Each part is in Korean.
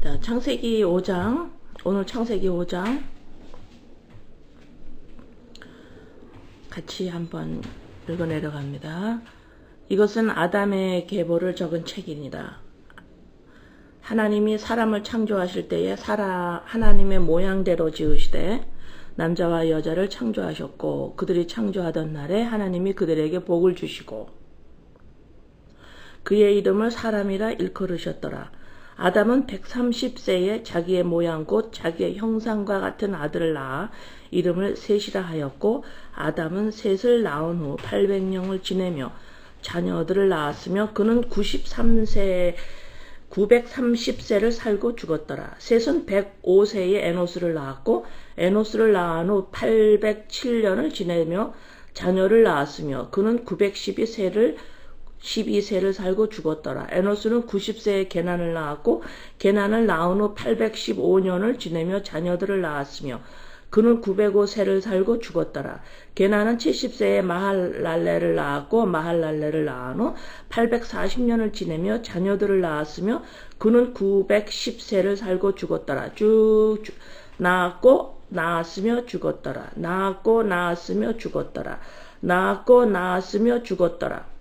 자, 창세기 5장, 오늘 창세기 5장 같이 한번 읽어 내려갑니다. 이것은 아담의 계보를 적은 책입니다. 하나님이 사람을 창조하실 때에 하나님의 모양대로 지으시되 남자와 여자를 창조하셨고, 그들이 창조하던 날에 하나님이 그들에게 복을 주시고 그의 이름을 사람이라 일컬으셨더라. 아담은 130세에 자기의 모양 곧 자기의 형상과 같은 아들을 낳아 이름을 셋이라 하였고, 아담은 셋을 낳은 후 800년을 지내며 자녀들을 낳았으며 그는 930세를 살고 죽었더라. 셋은 105세에 에노스를 낳았고, 에노스를 낳은 후 807년을 지내며 자녀를 낳았으며 그는 912세를 살고 죽었더라. 에노스는 90세에 게난을 낳았고, 게난을 낳은 후 815년을 지내며 자녀들을 낳았으며 그는 905세를 살고 죽었더라. 게난은 70세에 마할랄레를 낳았고, 마할랄레를 낳은 후 840년을 지내며 자녀들을 낳았으며 그는 910세를 살고 죽었더라. 쭉 낳았고 낳았으며 죽었더라. 낳았고 낳았으며 죽었더라. 낳았고 낳았으며 죽었더라.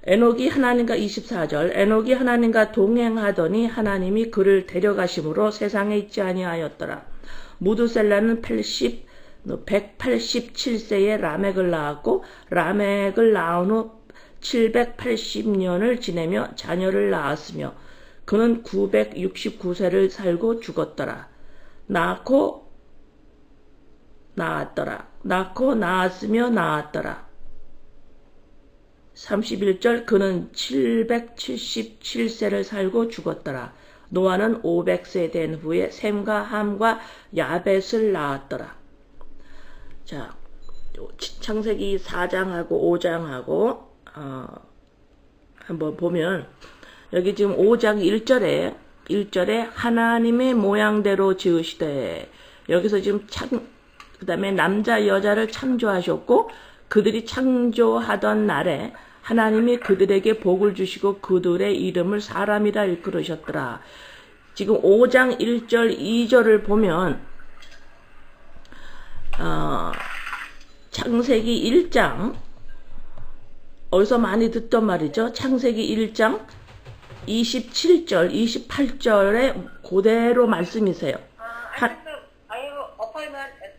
에녹이 하나님과 24절 에녹이 하나님과 동행하더니 하나님이 그를 데려가심으로 세상에 있지 아니하였더라. 무드셀라는 187세에 라멕을 낳았고, 라멕을 낳은 후 780년을 지내며 자녀를 낳았으며 그는 969세를 살고 죽었더라. 낳고 낳았더라. 낳고 낳았으며 낳았더라. 31절 그는 777세를 살고 죽었더라. 노아는 500세 된 후에 셈과 함과 야벳을 낳았더라. 자, 창세기 4장하고 5장하고 한번 보면 여기 지금 5장 1절에 하나님의 모양대로 지으시되, 여기서 지금 그 다음에 남자 여자를 창조하셨고, 그들이 창조하던 날에 하나님이 그들에게 복을 주시고 그들의 이름을 사람이라 일컬으셨더라. 지금 5장 1절 2절을 보면 창세기 1장 어디서 많이 듣던 말이죠. 창세기 1장 27절 28절에 그대로 말씀이세요.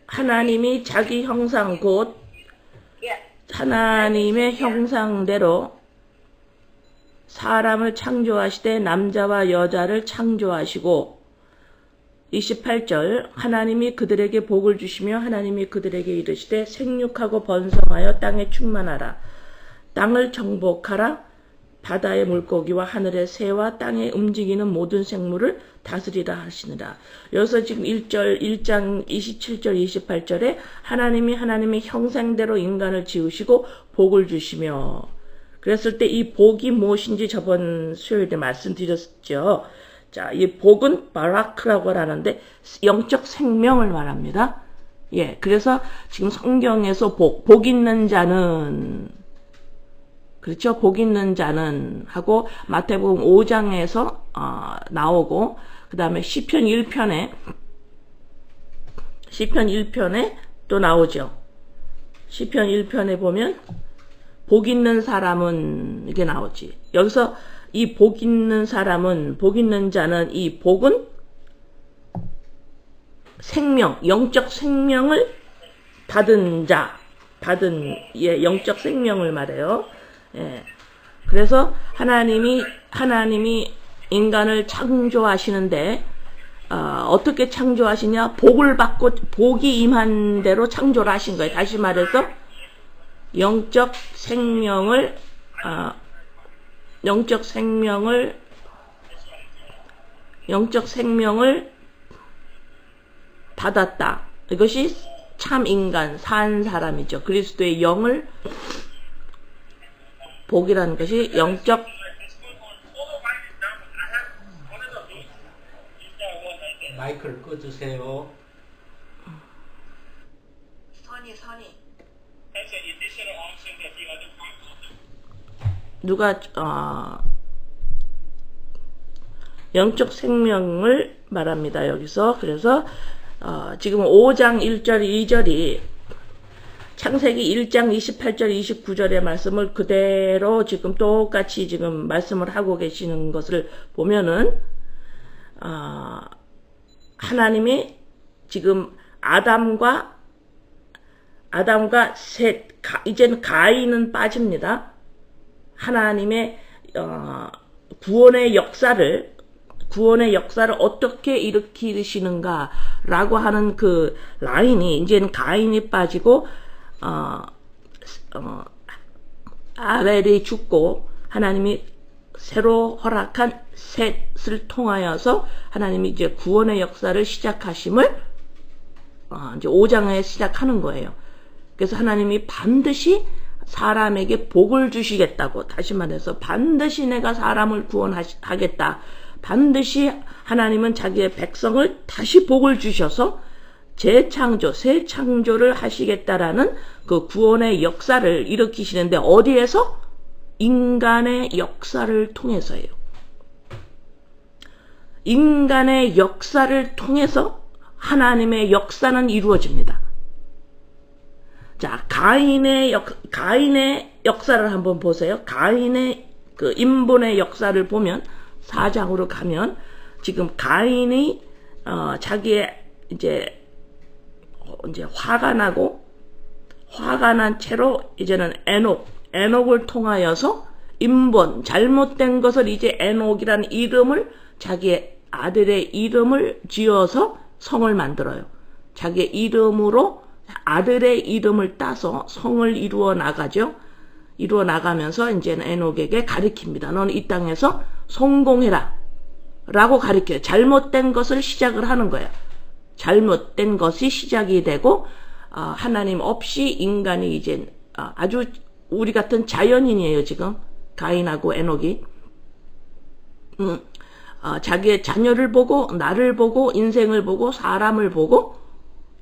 하나님이 자기 형상 곧 하나님의 형상대로 사람을 창조하시되 남자와 여자를 창조하시고, 28절 하나님이 그들에게 복을 주시며 하나님이 그들에게 이르시되 생육하고 번성하여 땅에 충만하라. 땅을 정복하라. 바다의 물고기와 하늘의 새와 땅에 움직이는 모든 생물을 다스리라 하시니라. 여기서 지금 1장 27절 28절에 하나님이 하나님의 형상대로 인간을 지으시고 복을 주시며, 그랬을 때 이 복이 무엇인지 저번 수요일에 말씀드렸죠. 자, 이 복은 바라크라고 하는데 영적 생명을 말합니다. 예, 그래서 지금 성경에서 복 있는 자는, 그렇죠? 복 있는 자는 하고 마태복음 5장에서 나오고, 그 다음에 시편 1편에 또 나오죠. 시편 1편에 보면 복 있는 사람은 이게 나오지. 여기서 이 복 있는 사람은, 복 있는 자는, 이 복은 생명, 영적 생명을 받은 자, 예, 영적 생명을 말해요. 예. 그래서 하나님이 인간을 창조하시는데 어떻게 창조하시냐? 복을 받고 복이 임한 대로 창조를 하신 거예요. 다시 말해서 영적 생명을 받았다. 이것이 참 인간, 산 사람이죠. 그리스도의 영을, 복이라는 것이 영적 마이크를 꺼주세요. 선이 누가 영적 생명을 말합니다. 여기서. 그래서 지금 5장 1절 2절이 창세기 1장 28절 29절의 말씀을 그대로 지금 똑같이 지금 말씀을 하고 계시는 것을 보면은 하나님이 지금 아담과 셋, 이제는 가인은 빠집니다. 하나님의 구원의 역사를 어떻게 일으키시는가라고 하는 그 라인이 이제는 가인이 빠지고 아벨이 죽고 하나님이 새로 허락한 셋을 통하여서 하나님이 이제 구원의 역사를 시작하심을 이제 5장에 시작하는 거예요. 그래서 하나님이 반드시 사람에게 복을 주시겠다고, 다시 말해서 반드시 내가 사람을 구원하겠다. 반드시 하나님은 자기의 백성을 다시 복을 주셔서 재창조, 새 창조를 하시겠다라는 그 구원의 역사를 일으키시는데 어디에서? 인간의 역사를 통해서예요. 인간의 역사를 통해서 하나님의 역사는 이루어집니다. 자, 가인의 역사를 한번 보세요. 가인의 그 인본의 역사를 보면 4장으로 가면 지금 가인이 자기의 이제 화가 난 채로 이제는 에녹을 통하여서 인본, 잘못된 것을 이제 에녹이라는 이름을 자기의 아들의 이름을 지어서 성을 만들어요. 자기의 이름으로 아들의 이름을 따서 성을 이루어 나가죠. 이루어 나가면서 이제는 에녹에게 가르칩니다. 너는 이 땅에서 성공해라 라고 가르쳐요. 잘못된 것을 시작을 하는 거예요. 잘못된 것이 시작이 되고 하나님 없이 인간이 이제 아주 우리 같은 자연인이에요. 지금 가인하고 에녹이 자기의 자녀를 보고 나를 보고 인생을 보고 사람을 보고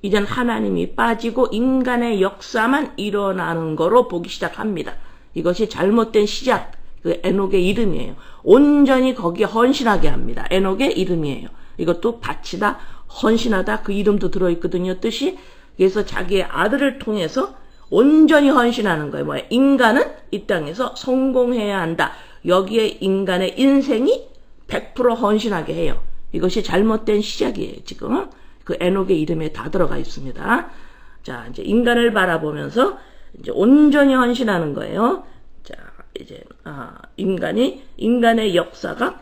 이젠 하나님이 빠지고 인간의 역사만 일어나는 거로 보기 시작합니다. 이것이 잘못된 시작, 그 에녹의 이름이에요. 온전히 거기에 헌신하게 합니다. 에녹의 이름이에요. 이것도 바치다, 헌신하다, 그 이름도 들어있거든요. 뜻이. 그래서 자기의 아들을 통해서 온전히 헌신하는 거예요. 뭐야? 인간은 이 땅에서 성공해야 한다. 여기에 인간의 인생이 100% 헌신하게 해요. 이것이 잘못된 시작이에요. 지금 그 에녹의 이름에 다 들어가 있습니다. 자, 이제 인간을 바라보면서 이제 온전히 헌신하는 거예요. 자, 이제 인간의 역사가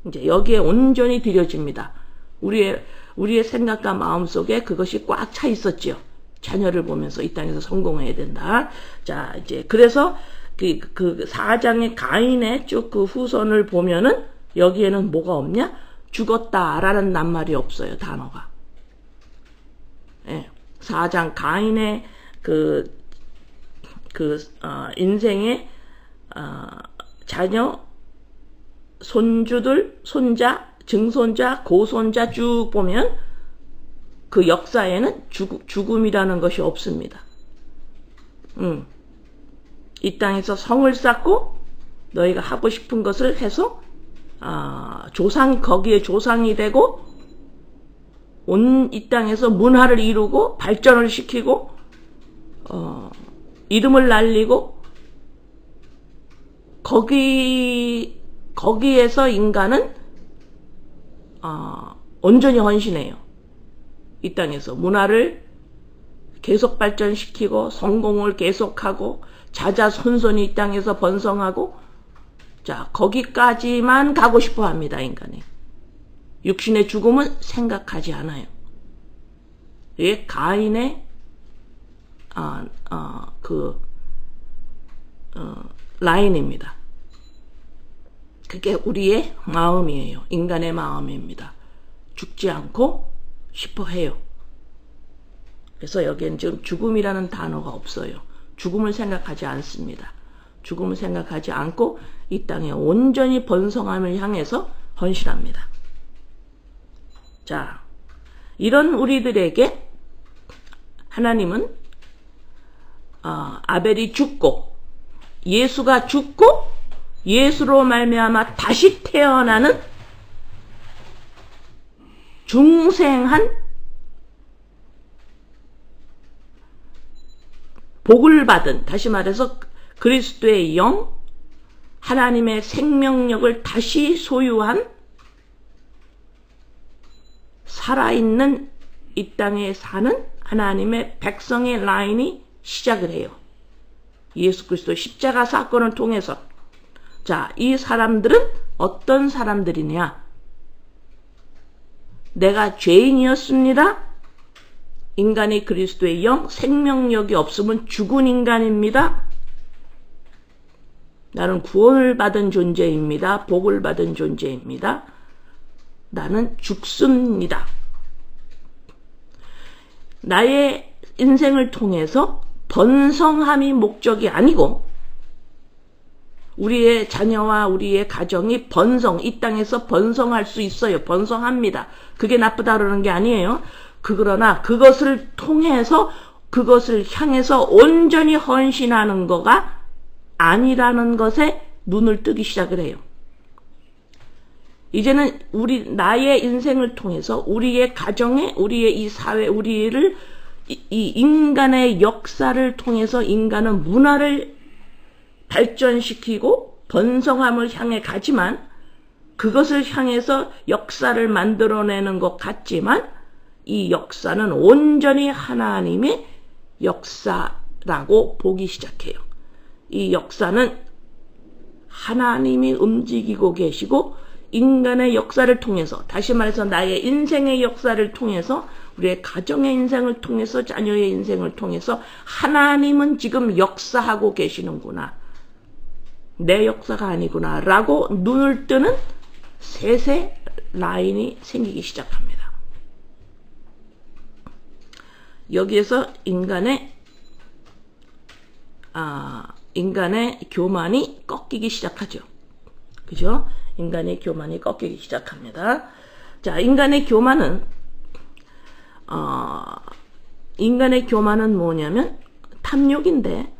이제 여기에 온전히 들여집니다. 우리의 생각과 마음 속에 그것이 꽉 차 있었지요. 자녀를 보면서 이 땅에서 성공해야 된다. 자, 이제 그래서 그 4장의 가인의 쭉 그 후손을 보면은 여기에는 뭐가 없냐? 죽었다라는 낱말이 없어요. 단어가. 예. 4장 가인의 인생의 자녀, 손주들, 손자, 증손자, 고손자 쭉 보면 그 역사에는 죽음이라는 것이 없습니다. 이 땅에서 성을 쌓고 너희가 하고 싶은 것을 해서 거기에 조상이 되고 이 땅에서 문화를 이루고 발전을 시키고 이름을 날리고 거기에서 인간은 온전히 헌신해요. 이 땅에서 문화를 계속 발전시키고 성공을 계속하고 자자손손이 이 땅에서 번성하고 자, 거기까지만 가고 싶어 합니다. 인간이. 육신의 죽음은 생각하지 않아요. 이게 가인의 라인입니다. 그게 우리의 마음이에요. 인간의 마음입니다. 죽지 않고 싶어 해요. 그래서 여기엔 지금 죽음이라는 단어가 없어요. 죽음을 생각하지 않습니다. 죽음을 생각하지 않고 이 땅에 온전히 번성함을 향해서 헌신합니다. 자, 이런 우리들에게 하나님은 아벨이 죽고 예수가 죽고 예수로 말미암아 다시 태어나는 중생한 복을 받은, 다시 말해서 그리스도의 영, 하나님의 생명력을 다시 소유한 살아있는 이 땅에 사는 하나님의 백성의 라인이 시작을 해요. 예수 그리스도 십자가 사건을 통해서. 자, 이 사람들은 어떤 사람들이냐? 내가 죄인이었습니다. 인간이 그리스도의 영, 생명력이 없으면 죽은 인간입니다. 나는 구원을 받은 존재입니다. 복을 받은 존재입니다. 나는 죽습니다. 나의 인생을 통해서 번성함이 목적이 아니고 우리의 자녀와 우리의 가정이 이 땅에서 번성할 수 있어요. 번성합니다. 그게 나쁘다라는 게 아니에요. 그러나 그것을 통해서 그것을 향해서 온전히 헌신하는 거가 아니라는 것에 눈을 뜨기 시작을 해요. 이제는 나의 인생을 통해서 우리의 가정에, 우리의 이 사회, 우리를 이 인간의 역사를 통해서 인간은 문화를 발전시키고 번성함을 향해 가지만 그것을 향해서 역사를 만들어내는 것 같지만 이 역사는 온전히 하나님의 역사라고 보기 시작해요. 이 역사는 하나님이 움직이고 계시고 인간의 역사를 통해서, 다시 말해서 나의 인생의 역사를 통해서, 우리의 가정의 인생을 통해서, 자녀의 인생을 통해서 하나님은 지금 역사하고 계시는구나. 내 역사가 아니구나 라고 눈을 뜨는 셋의 라인이 생기기 시작합니다. 여기에서 인간의 교만이 꺾이기 시작하죠. 그죠? 인간의 교만이 꺾이기 시작합니다. 자, 인간의 교만은 뭐냐면 탐욕인데,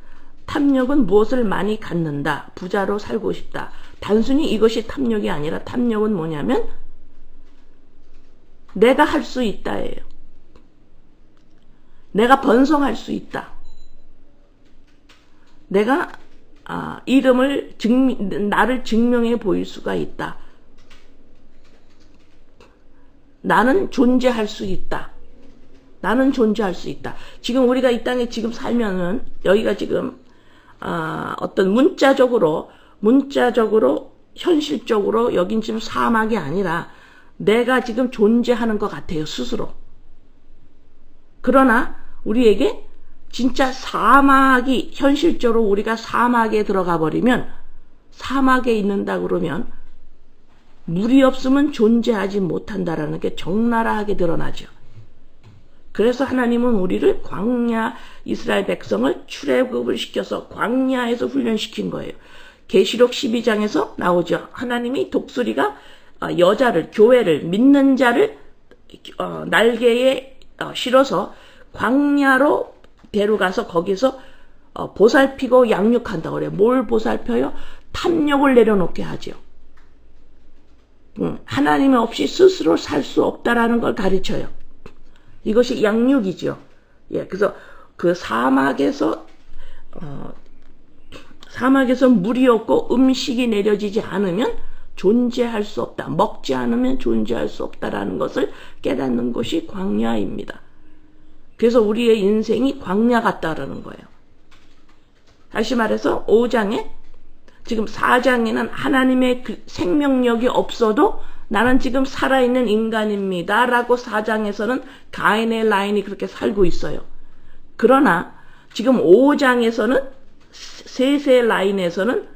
탐욕은 무엇을 많이 갖는다, 부자로 살고 싶다. 단순히 이것이 탐욕이 아니라 탐욕은 뭐냐면 내가 할 수 있다예요. 내가 번성할 수 있다. 내가 나를 증명해 보일 수가 있다. 나는 존재할 수 있다. 나는 존재할 수 있다. 지금 우리가 이 땅에 지금 살면은 여기가 지금 어떤 문자적으로 현실적으로 여긴 지금 사막이 아니라 내가 지금 존재하는 것 같아요, 스스로. 그러나 우리에게 진짜 사막이, 현실적으로 우리가 사막에 들어가 버리면, 사막에 있는다 그러면 물이 없으면 존재하지 못한다라는 게 적나라하게 드러나죠. 그래서 하나님은 우리를 광야, 이스라엘 백성을 출애굽을 시켜서 광야에서 훈련시킨 거예요. 계시록 12장에서 나오죠. 하나님이 독수리가 여자를, 교회를, 믿는 자를 날개에 실어서 광야로 데려가서 거기서 보살피고 양육한다고 그래요. 뭘 보살펴요? 탐욕을 내려놓게 하죠. 하나님 없이 스스로 살 수 없다라는 걸 가르쳐요. 이것이 양육이죠. 예, 그래서 그 사막에서 물이 없고 음식이 내려지지 않으면 존재할 수 없다. 먹지 않으면 존재할 수 없다라는 것을 깨닫는 것이 광야입니다. 그래서 우리의 인생이 광야 같다라는 거예요. 다시 말해서 5장에, 지금 4장에는 하나님의 그 생명력이 없어도 나는 지금 살아있는 인간입니다 라고 4장에서는 가인의 라인이 그렇게 살고 있어요. 그러나 지금 5장에서는 셋의 라인에서는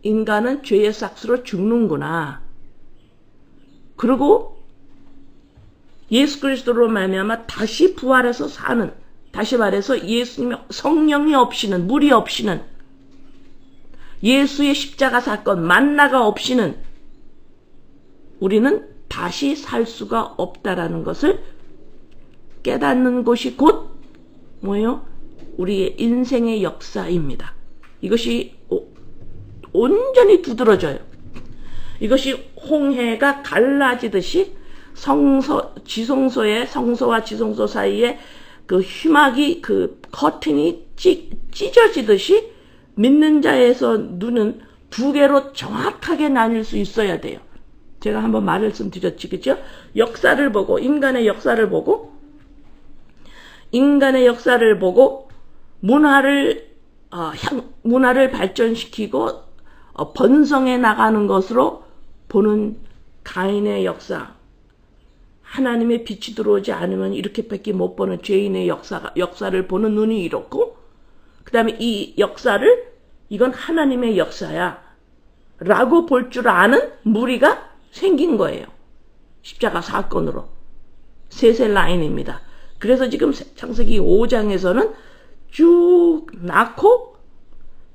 인간은 죄의 삭스로 죽는구나. 그리고 예수 그리스도로 말미암아 다시 부활해서 사는, 다시 말해서 예수님의 성령이 없이는, 물이 없이는, 예수의 십자가 사건, 만나가 없이는 우리는 다시 살 수가 없다라는 것을 깨닫는 것이 곧 뭐예요? 우리의 인생의 역사입니다. 이것이 온전히 두드러져요. 이것이 홍해가 갈라지듯이 지성소의 성소와 지성소 사이에 그 휘막이 그 커튼이 찢어지듯이 믿는 자에서 눈은 두 개로 정확하게 나뉠 수 있어야 돼요. 제가 한번 말씀드렸지, 그죠? 역사를 보고, 인간의 역사를 보고 문화를 발전시키고 번성해 나가는 것으로 보는 가인의 역사, 하나님의 빛이 들어오지 않으면 이렇게밖에 못 보는 죄인의 역사를 보는 눈이 이렇고, 그 다음에 이 역사를 이건 하나님의 역사야 라고 볼 줄 아는 무리가 생긴 거예요. 십자가 사건으로. 셋의 라인입니다. 그래서 지금 창세기 5장에서는 쭉 낳고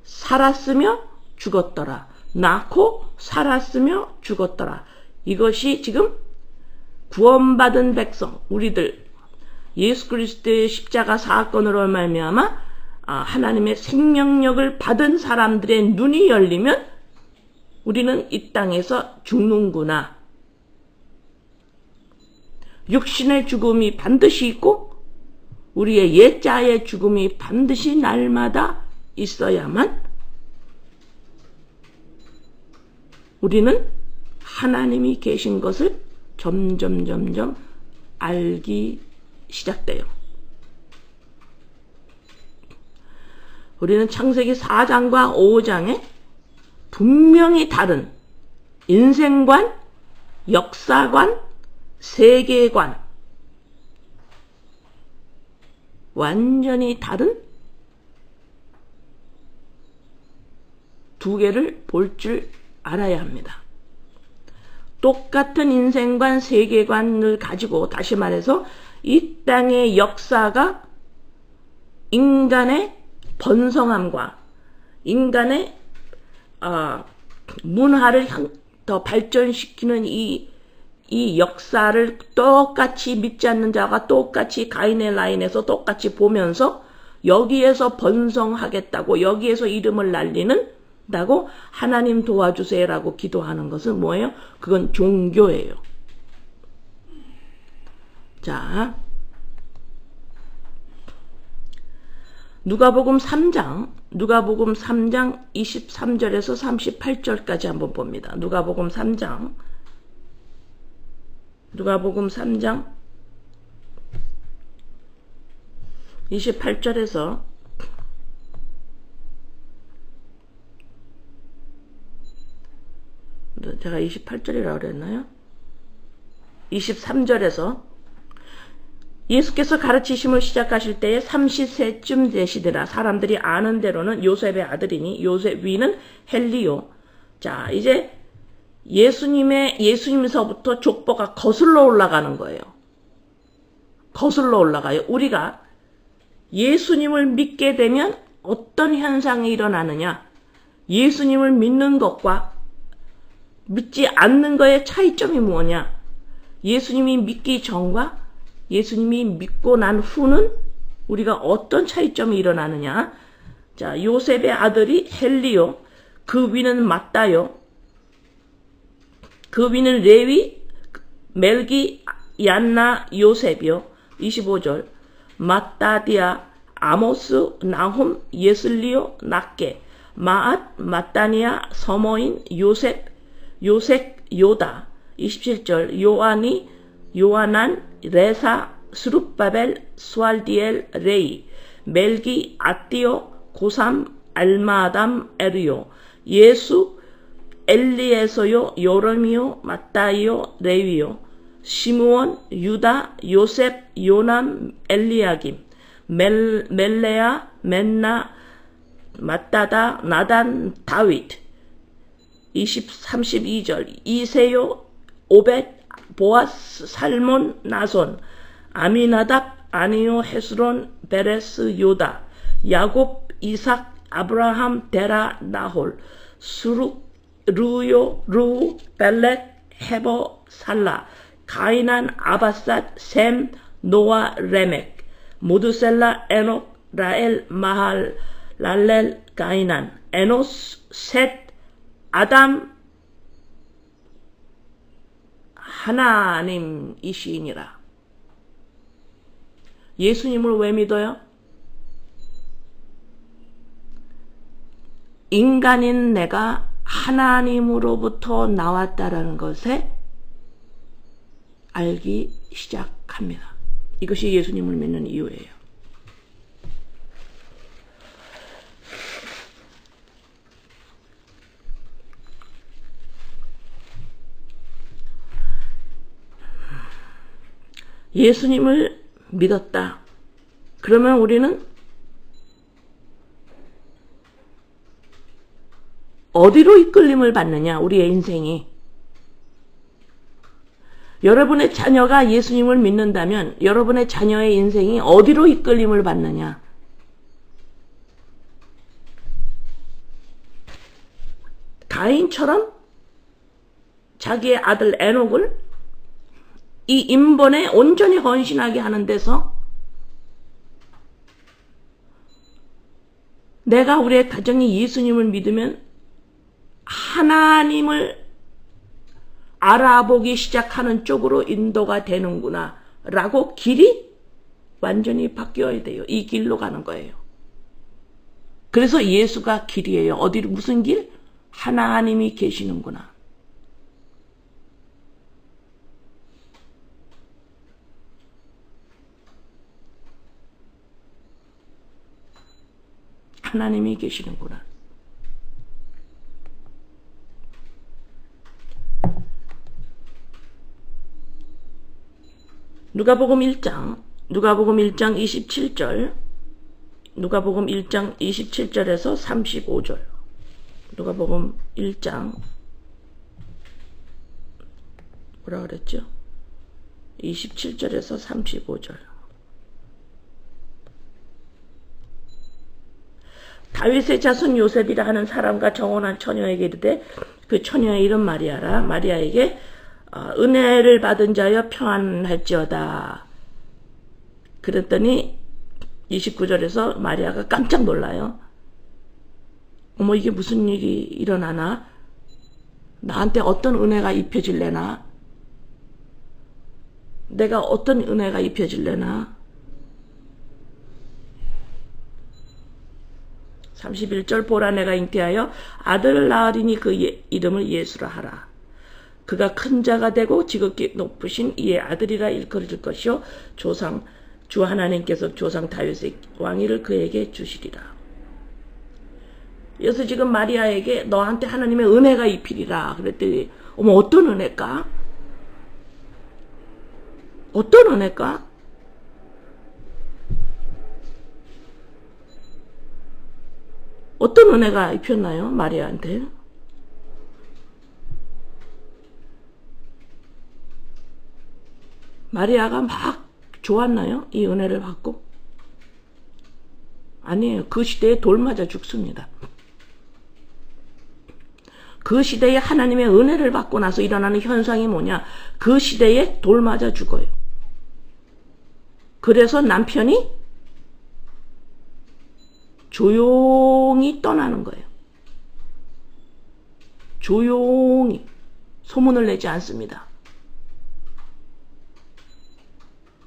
살았으며 죽었더라. 낳고 살았으며 죽었더라. 이것이 지금 구원받은 백성, 우리들, 예수 그리스도의 십자가 사건으로 말미암아 하나님의 생명력을 받은 사람들의 눈이 열리면 우리는 이 땅에서 죽는구나. 육신의 죽음이 반드시 있고 우리의 옛자의 죽음이 반드시 날마다 있어야만 우리는 하나님이 계신 것을 점점 알기 시작돼요. 우리는 창세기 4장과 5장에 분명히 다른 인생관, 역사관, 세계관, 완전히 다른 두 개를 볼 줄 알아야 합니다. 똑같은 인생관, 세계관을 가지고, 다시 말해서 이 땅의 역사가 인간의 번성함과 인간의 문화를 더 발전시키는 이 역사를 똑같이 믿지 않는 자가 똑같이 가인의 라인에서 똑같이 보면서 여기에서 번성하겠다고, 여기에서 이름을 날리는다고 하나님 도와주세요라고 기도하는 것은 뭐예요? 그건 종교예요. 자, 누가복음 3장 23절에서 38절까지 한번 봅니다. 누가복음 3장 28절에서 제가 28절이라고 그랬나요? 23절에서 예수께서 가르치심을 시작하실 때에 30세쯤 되시더라. 사람들이 아는 대로는 요셉의 아들이니 요셉 위는 헬리오. 자, 이제 예수님서부터 족보가 거슬러 올라가는 거예요. 거슬러 올라가요. 우리가 예수님을 믿게 되면 어떤 현상이 일어나느냐? 예수님을 믿는 것과 믿지 않는 것의 차이점이 뭐냐? 예수님이 믿기 전과 예수님이 믿고 난 후는 우리가 어떤 차이점이 일어나느냐? 자, 요셉의 아들이 헬리오, 그 위는 마따요, 그 위는 레위, 멜기, 얀나, 요셉이요. 25절. 마따디아, 아모스, 나홈, 예슬리오, 낫게, 마앗, 마따니아, 서모인, 요셉, 요다. 27절. 요한이, 요하난, 레사, 스룹바벨, 수알디엘, 레이, 멜기, 아띠오, 고삼, 알마담, 에르요, 예수, 엘리에서요, 요름이요, 마따이요, 레위요, 시므온, 유다, 요셉, 요남, 엘리야김, 멜레아, 맨나, 마따다, 나단, 다윗. 32절. 이세요, 오벳, 보아스, 살몬, 나손, 아미나답, 아니오, 헤스론, 베레스, 요다, 야곱, 이삭, 아브라함, 데라, 나홀, 수룩, 루, 벨렛, 헤버, 살라, 가이난, 아바삿, 셈, 노아, 레멕, 모두셀라, 에녹, 라엘, 마할, 랄렐, 가이난, 에노스, 셋, 아담, 하나님이시니라. 예수님을 왜 믿어요? 인간인 내가 하나님으로부터 나왔다라는 것에 알기 시작합니다. 이것이 예수님을 믿는 이유예요. 예수님을 믿었다. 그러면 우리는 어디로 이끌림을 받느냐? 우리의 인생이. 여러분의 자녀가 예수님을 믿는다면 여러분의 자녀의 인생이 어디로 이끌림을 받느냐? 가인처럼 자기의 아들 에녹을 이 인본에 온전히 헌신하게 하는 데서 내가 우리의 가정이 예수님을 믿으면 하나님을 알아보기 시작하는 쪽으로 인도가 되는구나 라고 길이 완전히 바뀌어야 돼요. 이 길로 가는 거예요. 그래서 예수가 길이에요. 어디로 무슨 길? 하나님이 계시는구나. 하나님이 계시는구나. 누가복음 1장 27절, 누가복음 1장 27절에서 35절, 누가복음 1장 뭐라 그랬죠? 27절에서 35절. 다윗의 자손 요셉이라 하는 사람과 정혼한 처녀에게 이르되 그 처녀의 이름 마리아라. 마리아에게 은혜를 받은 자여 평안할지어다. 그랬더니 29절에서 마리아가 깜짝 놀라요. 어머, 이게 무슨 일이 일어나나? 나한테 어떤 은혜가 입혀질래나? 내가 어떤 은혜가 입혀질래나? 31절 보라 내가 잉태하여 아들을 낳으리니 그 이름을 예수라 하라. 그가 큰 자가 되고 지극히 높으신 이의 아들이라 일컬어질 것이요 주 하나님께서 조상 다윗의 왕위를 그에게 주시리라. 그래서 지금 마리아에게 너한테 하나님의 은혜가 입히리라 그랬더니 어머, 어떤 은혜일까? 어떤 은혜일까? 어떤 은혜가 입혔나요? 마리아한테. 마리아가 막 좋았나요? 이 은혜를 받고? 아니에요. 그 시대에 돌 맞아 죽습니다. 그 시대에 하나님의 은혜를 받고 나서 일어나는 현상이 뭐냐? 그 시대에 돌 맞아 죽어요. 그래서 남편이 조용히 떠나는 거예요. 조용히. 소문을 내지 않습니다.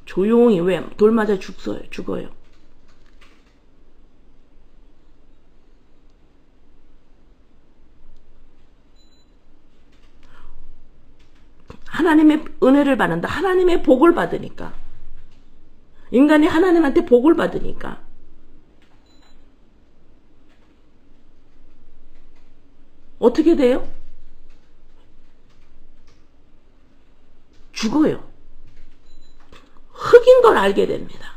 조용히. 왜? 돌 맞아 죽어요. 하나님의 은혜를 받는다. 하나님의 복을 받으니까. 인간이 하나님한테 복을 받으니까. 어떻게 돼요? 죽어요. 흙인 걸 알게 됩니다.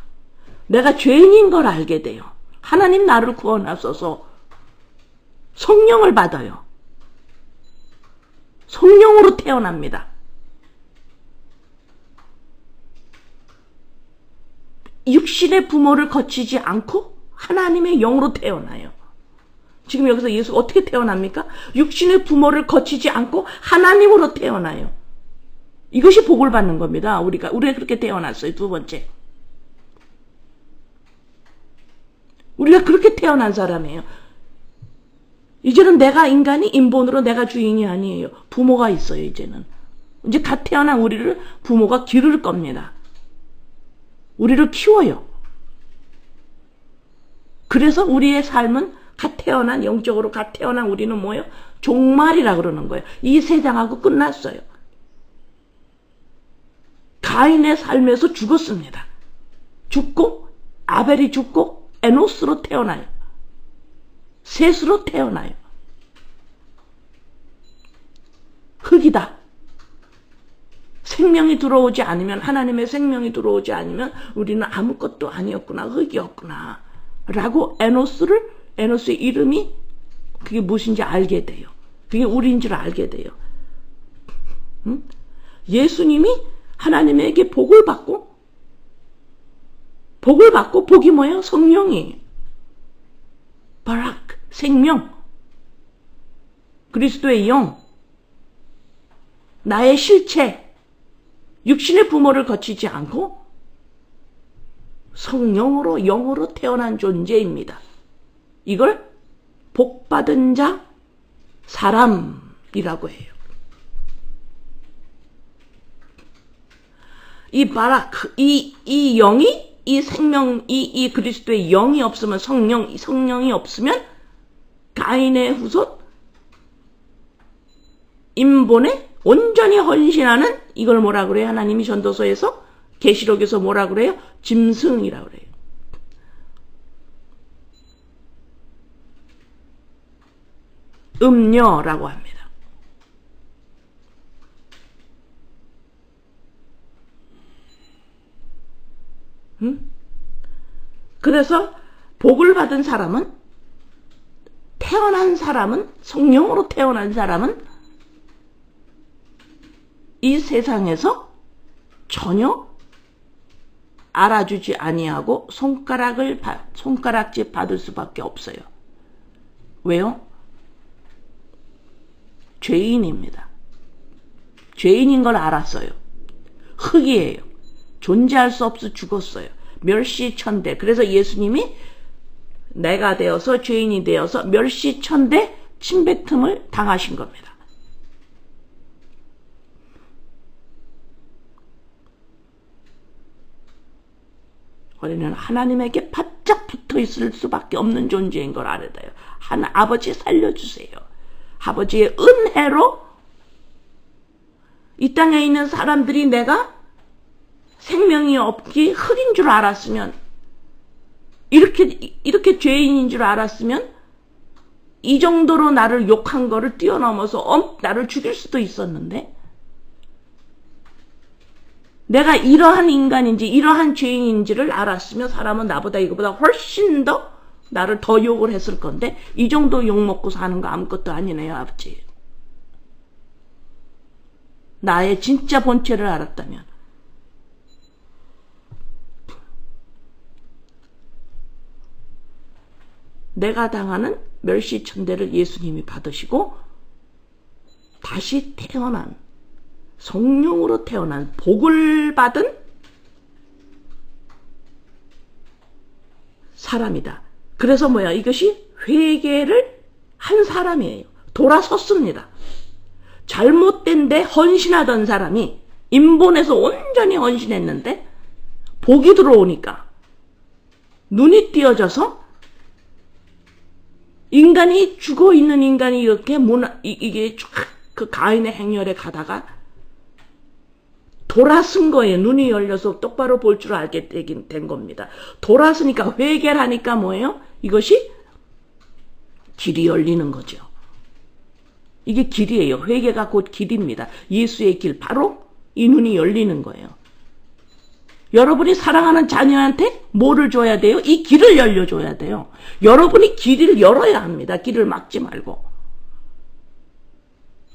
내가 죄인인 걸 알게 돼요. 하나님 나를 구원하소서. 성령을 받아요. 성령으로 태어납니다. 육신의 부모를 거치지 않고 하나님의 영으로 태어나요. 지금 여기서 예수가 어떻게 태어납니까? 육신의 부모를 거치지 않고 하나님으로 태어나요. 이것이 복을 받는 겁니다. 우리가 그렇게 태어났어요. 두 번째. 우리가 그렇게 태어난 사람이에요. 이제는 내가 인간이 인본으로 내가 주인이 아니에요. 부모가 있어요. 이제는. 이제 갓 태어난 우리를 부모가 기를 겁니다. 우리를 키워요. 그래서 우리의 삶은 영적으로 갓 태어난 우리는 뭐예요? 종말이라 그러는 거예요. 이 세상하고 끝났어요. 가인의 삶에서 죽었습니다. 죽고 아벨이 죽고 에노스로 태어나요. 셋으로 태어나요. 흙이다. 생명이 들어오지 않으면, 하나님의 생명이 들어오지 않으면 우리는 아무것도 아니었구나, 흙이었구나 라고 에노스의 이름이 그게 무엇인지 알게 돼요. 그게 우리인 줄 알게 돼요. 응? 예수님이 하나님에게 복을 받고 복이 뭐예요? 성령이에요. 바락, 생명, 그리스도의 영, 나의 실체, 육신의 부모를 거치지 않고 성령으로 영으로 태어난 존재입니다. 이걸 복받은 자, 사람이라고 해요. 이 바락, 이 영이, 이 생명, 이 그리스도의 영이 없으면, 성령이 없으면 가인의 후손, 인본에 온전히 헌신하는, 이걸 뭐라 그래요? 하나님이 전도서에서, 계시록에서 뭐라 그래요? 짐승이라고 그래요. 음녀라고 합니다. 그래서 복을 받은 사람은, 성령으로 태어난 사람은 이 세상에서 전혀 알아주지 아니하고 손가락질 받을 수밖에 없어요. 왜요? 죄인입니다. 죄인인 걸 알았어요. 흙이에요. 존재할 수 없어 죽었어요. 멸시천대. 그래서 예수님이 내가 되어서, 죄인이 되어서 멸시천대 침뱉음을 당하신 겁니다. 우리는 하나님에게 바짝 붙어 있을 수밖에 없는 존재인 걸 알아야 돼요. 아버지 살려주세요. 아버지의 은혜로 이 땅에 있는 사람들이 내가 생명이 없기 흙인 줄 알았으면, 이렇게 죄인인 줄 알았으면 이 정도로 나를 욕한 거를 뛰어넘어서 나를 죽일 수도 있었는데, 내가 이러한 인간인지 이러한 죄인인지를 알았으면 사람은 나보다 이거보다 훨씬 더 나를 더 욕을 했을 건데, 이 정도 욕먹고 사는 거 아무것도 아니네요, 아버지. 나의 진짜 본체를 알았다면. 내가 당하는 멸시천대를 예수님이 받으시고 다시 태어난, 성령으로 태어난, 복을 받은 사람이다. 그래서 뭐야? 이것이 회개를 한 사람이에요. 돌아섰습니다. 잘못된 데 헌신하던 사람이 인본에서 온전히 헌신했는데 복이 들어오니까 눈이 띄어져서, 인간이, 죽어있는 인간이 이렇게 이게 그 가인의 행렬에 가다가 돌아선 거예요. 눈이 열려서 똑바로 볼 줄 알게 된 겁니다. 돌아서니까, 회개를 하니까 뭐예요? 이것이 길이 열리는 거죠. 이게 길이에요. 회개가 곧 길입니다. 예수의 길, 바로 이 눈이 열리는 거예요. 여러분이 사랑하는 자녀한테 뭐를 줘야 돼요? 이 길을 열려줘야 돼요. 여러분이 길을 열어야 합니다. 길을 막지 말고.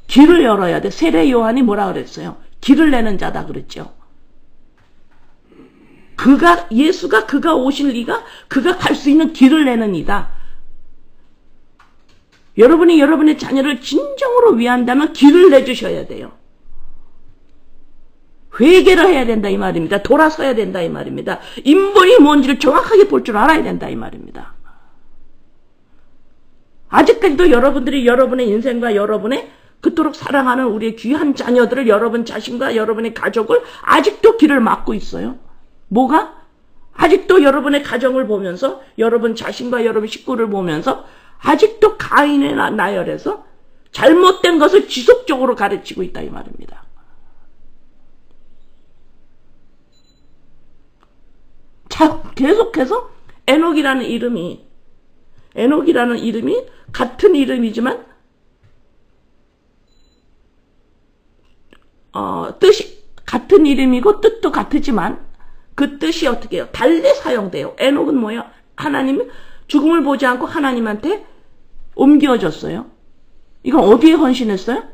길을 열어야 돼. 세례 요한이 뭐라 그랬어요? 길을 내는 자다 그랬죠. 예수가 그가 오실 이가, 그가 갈 수 있는 길을 내는 이다. 여러분이 여러분의 자녀를 진정으로 위한다면 길을 내주셔야 돼요. 회개를 해야 된다 이 말입니다. 돌아서야 된다 이 말입니다. 인본이 뭔지를 정확하게 볼 줄 알아야 된다 이 말입니다. 아직까지도 여러분들이 여러분의 인생과 여러분의 그토록 사랑하는 우리의 귀한 자녀들을, 여러분 자신과 여러분의 가족을 아직도 길을 막고 있어요. 뭐가? 아직도 여러분의 가정을 보면서, 여러분 자신과 여러분 식구를 보면서 아직도 가인의 나열에서 잘못된 것을 지속적으로 가르치고 있다 이 말입니다. 자, 계속해서 에녹이라는 이름이 같은 이름이지만 뜻이 같은 이름이고 뜻도 같지만 그 뜻이 어떻게 해요? 달리 사용돼요. 에녹은 뭐예요? 하나님 죽음을 보지 않고 하나님한테 옮겨졌어요. 이건 어디에 헌신했어요?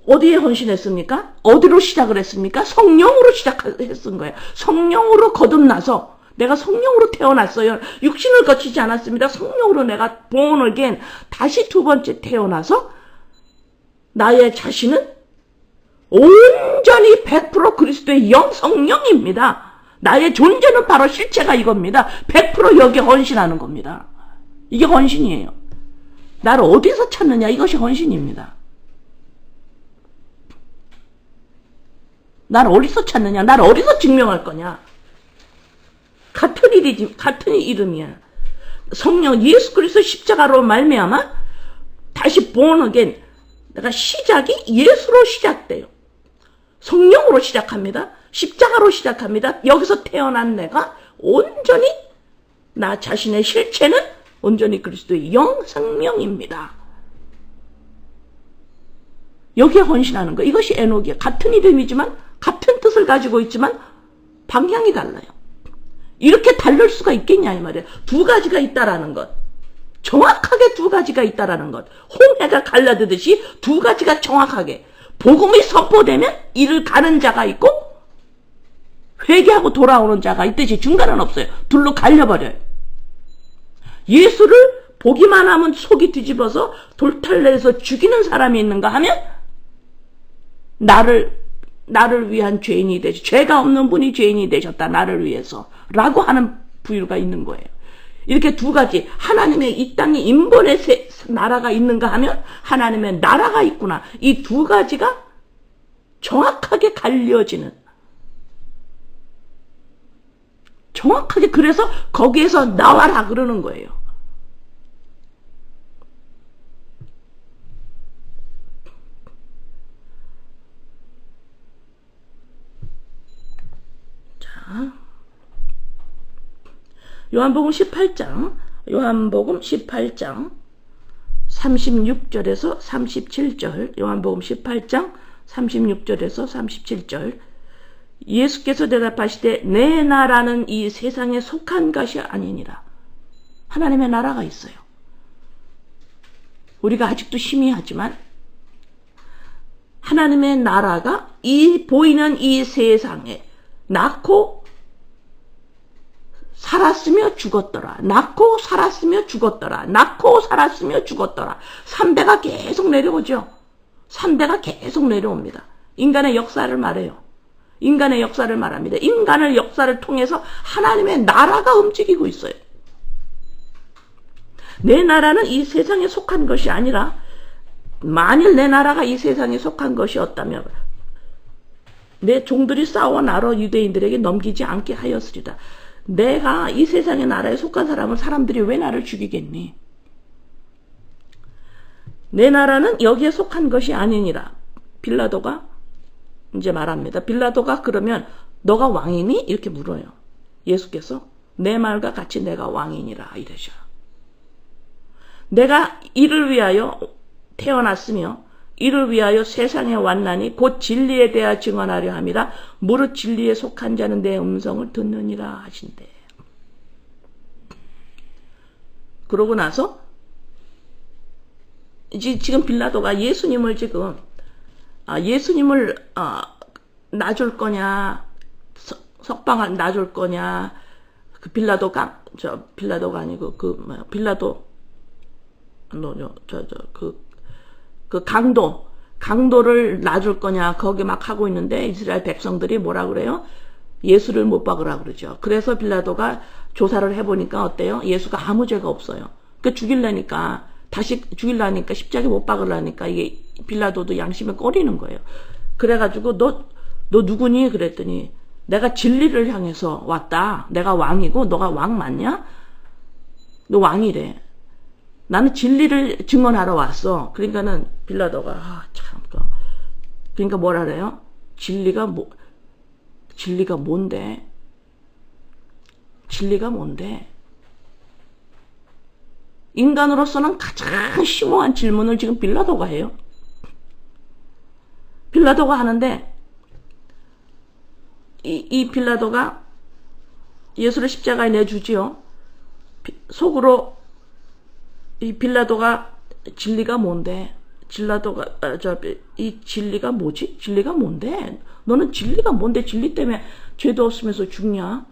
어디에 헌신했습니까? 어디로 시작을 했습니까? 성령으로 시작했은 거예요. 성령으로 거듭나서 내가 성령으로 태어났어요. 육신을 거치지 않았습니다. 성령으로 내가 born again 다시 두 번째 태어나서 나의 자신은 온전히 100% 그리스도의 영 성령입니다. 나의 존재는 바로 실체가 이겁니다. 100% 여기에 헌신하는 겁니다. 이게 헌신이에요. 나를 어디서 찾느냐, 이것이 헌신입니다. 나를 어디서 찾느냐, 나를 어디서 증명할 거냐. 같은 일이지, 같은 이름이야. 성령 예수 그리스도 십자가로 말미암아 다시 born again. 내가 시작이 예수로 시작돼요. 성령으로 시작합니다. 십자가로 시작합니다. 여기서 태어난 내가 온전히 나 자신의 실체는 온전히 그리스도의 영 생명입니다. 여기에 헌신하는 거. 이것이 에녹이에요. 같은 이름이지만 같은 뜻을 가지고 있지만 방향이 달라요. 이렇게 다를 수가 있겠냐 이 말이에요. 두 가지가 있다라는 것. 정확하게 두 가지가 있다라는 것. 홍해가 갈라지듯이 두 가지가 정확하게. 복음이 선포되면 이를 가는 자가 있고 회개하고 돌아오는 자가 있듯이 중간은 없어요. 둘로 갈려버려요. 예수를 보기만 하면 속이 뒤집어서 돌탈내서 죽이는 사람이 있는가 하면 나를 위한 죄인이 되시, 죄가 없는 분이 죄인이 되셨다 나를 위해서 라고 하는 부류가 있는 거예요. 이렇게 두 가지, 하나님의 이 땅에 인본의 나라가 있는가 하면 하나님의 나라가 있구나. 이 두 가지가 정확하게 갈려지는, 정확하게, 그래서 거기에서 나와라 그러는 거예요. 자, 요한복음 18장 36절에서 37절, 요한복음 18장 36절에서 37절. 예수께서 대답하시되 내 나라는 이 세상에 속한 것이 아니니라. 하나님의 나라가 있어요. 우리가 아직도 희미하지만 하나님의 나라가 이 보이는 이 세상에 낳고 살았으며 죽었더라. 낳고 살았으며 죽었더라. 낳고 살았으며 죽었더라. 3대가 계속 내려오죠. 3대가 계속 내려옵니다. 인간의 역사를 말해요. 인간의 역사를 말합니다. 인간의 역사를 통해서 하나님의 나라가 움직이고 있어요. 내 나라는 이 세상에 속한 것이 아니라, 만일 내 나라가 이 세상에 속한 것이었다면 내 종들이 싸워 나로 유대인들에게 넘기지 않게 하였으리다. 내가 이 세상의 나라에 속한 사람은 사람들이 왜 나를 죽이겠니? 내 나라는 여기에 속한 것이 아니니라. 빌라도가 이제 말합니다. 빌라도가 그러면 너가 왕이니? 이렇게 물어요. 예수께서 내 말과 같이 내가 왕이니라 이러셔. 내가 이를 위하여 태어났으며 이를 위하여 세상에 왔나니 곧 진리에 대하여 증언하려 함이라. 무릇 진리에 속한 자는 내 음성을 듣느니라 하신대. 그러고 나서 지금 빌라도가 예수님을 지금 예수님을 놔줄 거냐, 석방을 놔줄 거냐, 그 빌라도가 아니고 강도를 놔줄 거냐, 거기 막 하고 있는데 이스라엘 백성들이 뭐라 그래요? 예수를 못 박으라 그러죠. 그래서 빌라도가 조사를 해보니까 어때요? 예수가 아무 죄가 없어요. 그러니까 죽이려니까 다시 죽이려니까 십자가에 못 박으려니까 이게 빌라도도 양심에 꺼리는 거예요. 그래가지고 너 누구니? 그랬더니 내가 진리를 향해서 왔다. 내가 왕이고 너가 왕 맞냐? 너 왕이래. 나는 진리를 증언하러 왔어. 그러니까는 빌라도가 참 그러니까 뭐라 그래요? 진리가 뭔데? 진리가 뭔데? 인간으로서는 가장 심오한 질문을 지금 빌라도가 해요. 빌라도가 하는데 이 빌라도가 예수를 십자가에 내주지요. 속으로 이 빌라도가 진리가 뭔데? 이 진리가 뭐지? 진리가 뭔데? 너는 진리가 뭔데? 진리 때문에 죄도 없으면서 죽냐?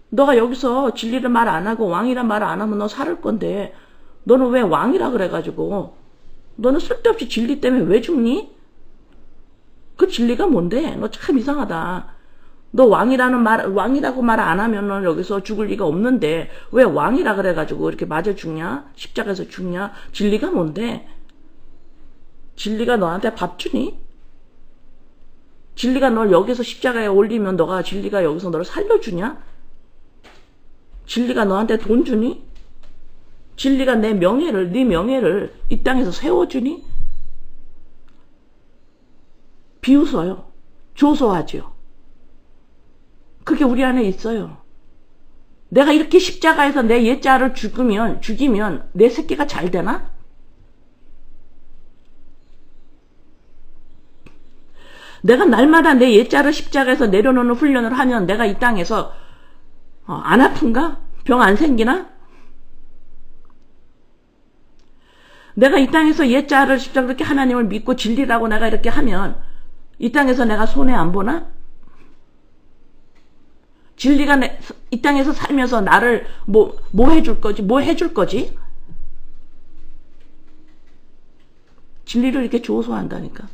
너가 여기서 진리를 말 안 하고 왕이란 말 안 하면 너 살을 건데 너는 왜 왕이라 그래가지고 너는 쓸데없이 진리 때문에 왜 죽니? 그 진리가 뭔데? 너 참 이상하다. 너 왕이라고 말 안 하면 너 여기서 죽을 리가 없는데 왜 왕이라 그래가지고 이렇게 맞아 죽냐? 십자가에서 죽냐? 진리가 뭔데? 진리가 너한테 밥 주니? 진리가 널 여기서 십자가에 올리면 너가 진리가 여기서 너를 살려주냐? 진리가 너한테 돈 주니? 진리가 네 명예를 이 땅에서 세워주니? 비웃어요. 조소하죠. 그게 우리 안에 있어요. 내가 이렇게 십자가에서 내 옛자를 죽이면 내 새끼가 잘 되나? 내가 날마다 내 옛자를 십자가에서 내려놓는 훈련을 하면 내가 이 땅에서 안 아픈가? 병 안 생기나? 내가 이 땅에서 옛자를 십자가 그렇게 하나님을 믿고 진리라고 내가 이렇게 하면 이 땅에서 내가 손해 안 보나? 진리가 이 땅에서 살면서 나를 뭐 해줄 거지? 뭐 해줄 거지? 진리를 이렇게 조소한다니까.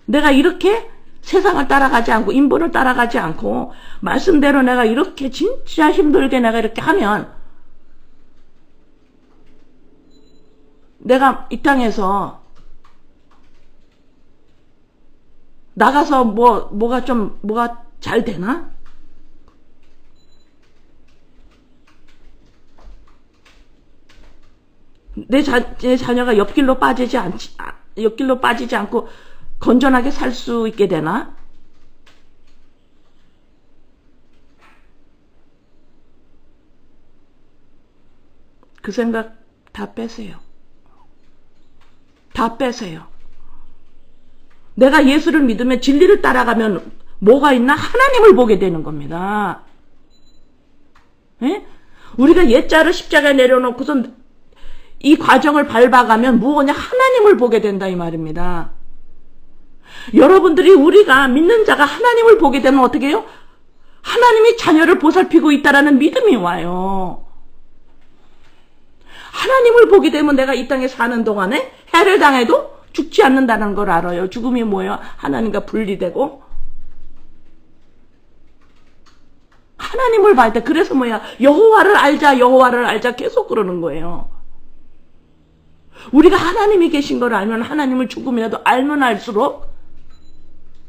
내가 이렇게 세상을 따라가지 않고 인본을 따라가지 않고 말씀대로 내가 이렇게 진짜 힘들게 내가 이렇게 하면 내가 이 땅에서 나가서 뭐가 잘 되나? 내 자녀가 옆길로 빠지지 않고 건전하게 살 수 있게 되나? 그 생각 다 빼세요. 다 빼세요. 내가 예수를 믿으면 진리를 따라가면 뭐가 있나? 하나님을 보게 되는 겁니다. 에? 우리가 옛자를 십자가에 내려놓고서 이 과정을 밟아가면 무엇이냐? 하나님을 보게 된다 이 말입니다. 여러분들이 우리가 믿는 자가 하나님을 보게 되면 어떻게 해요? 하나님이 자녀를 보살피고 있다라는 믿음이 와요. 하나님을 보게 되면 내가 이 땅에 사는 동안에 해를 당해도 죽지 않는다는 걸 알아요. 죽음이 뭐예요? 하나님과 분리되고 하나님을 봐야 돼. 그래서 뭐야? 여호와를 알자 계속 그러는 거예요. 우리가 하나님이 계신 걸 알면 하나님을 조금이라도 알면 알수록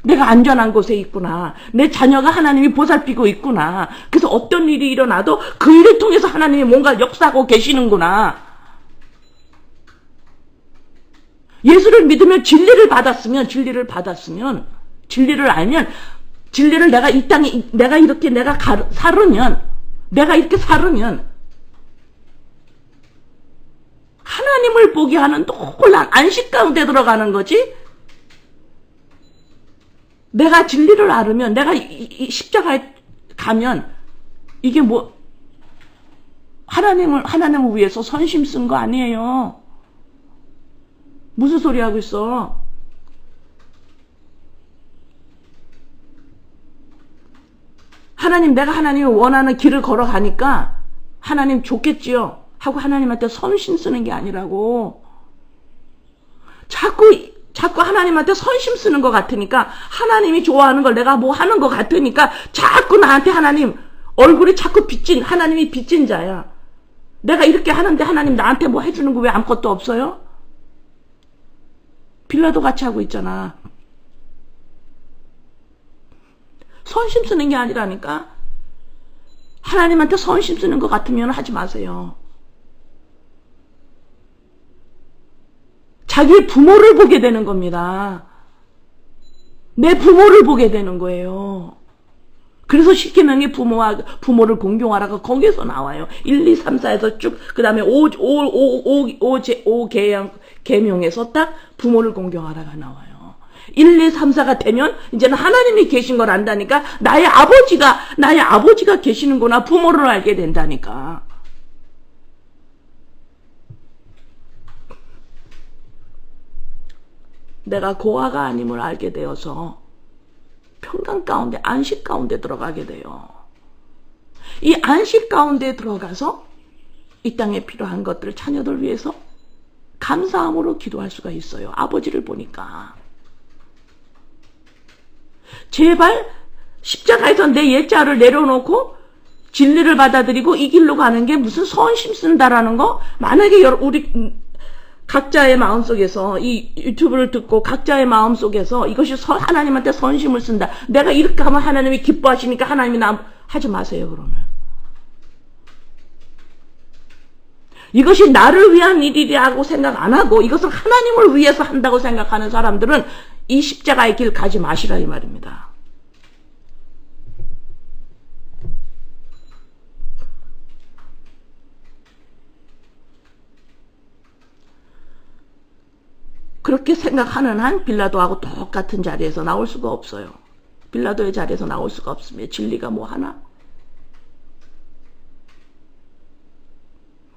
내가 안전한 곳에 있구나. 내 자녀가 하나님이 보살피고 있구나. 그래서 어떤 일이 일어나도 그 일을 통해서 하나님이 뭔가 역사하고 계시는구나. 예수를 믿으면 진리를 알면 진리를 내가 이 땅에 내가 이렇게 살으면 하나님을 보게 하는 놀란 안식 가운데 들어가는 거지. 내가 진리를 알으면 내가 이 십자가에 가면 이게 뭐 하나님을 위해서 선심 쓴 거 아니에요. 무슨 소리 하고 있어? 내가 하나님이 원하는 길을 걸어가니까 하나님 좋겠지요 하고 하나님한테 선심 쓰는 게 아니라고. 자꾸 하나님한테 선심 쓰는 것 같으니까 하나님이 좋아하는 걸 내가 뭐 하는 것 같으니까 자꾸 나한테 하나님 얼굴이 자꾸 하나님이 빚진 자야. 내가 이렇게 하는데 하나님 나한테 뭐 해주는 거 왜 아무것도 없어요? 빌라도 같이 하고 있잖아. 선심 쓰는 게 아니라니까. 하나님한테 선심 쓰는 것 같으면 하지 마세요. 자기의 부모를 보게 되는 겁니다. 내 부모를 보게 되는 거예요. 그래서 십계명이 부모를 공경하라고 거기서 나와요. 1, 2, 3, 4에서 쭉, 그 다음에 5 계명에서 딱 부모를 공경하라가 나와요. 1, 2, 3, 4가 되면 이제는 하나님이 계신 걸 안다니까. 나의 아버지가 계시는구나. 부모를 알게 된다니까. 내가 고아가 아님을 알게 되어서 평강 가운데, 안식 가운데 들어가게 돼요. 이 안식 가운데 들어가서 이 땅에 필요한 것들을 자녀들 위해서 감사함으로 기도할 수가 있어요. 아버지를 보니까. 제발 십자가에서 내 옛자를 내려놓고 진리를 받아들이고 이 길로 가는 게 무슨 선심 쓴다라는 거? 만약에 우리 각자의 마음속에서 이 유튜브를 듣고 각자의 마음속에서 이것이 하나님한테 선심을 쓴다. 내가 이렇게 하면 하나님이 기뻐하시니까 하나님이 하지 마세요. 그러면. 이것이 나를 위한 일이라고 생각 안 하고 이것을 하나님을 위해서 한다고 생각하는 사람들은 이 십자가의 길 가지 마시라 이 말입니다. 그렇게 생각하는 한 빌라도하고 똑같은 자리에서 나올 수가 없어요. 빌라도의 자리에서 나올 수가 없습니다. 진리가 뭐 하나?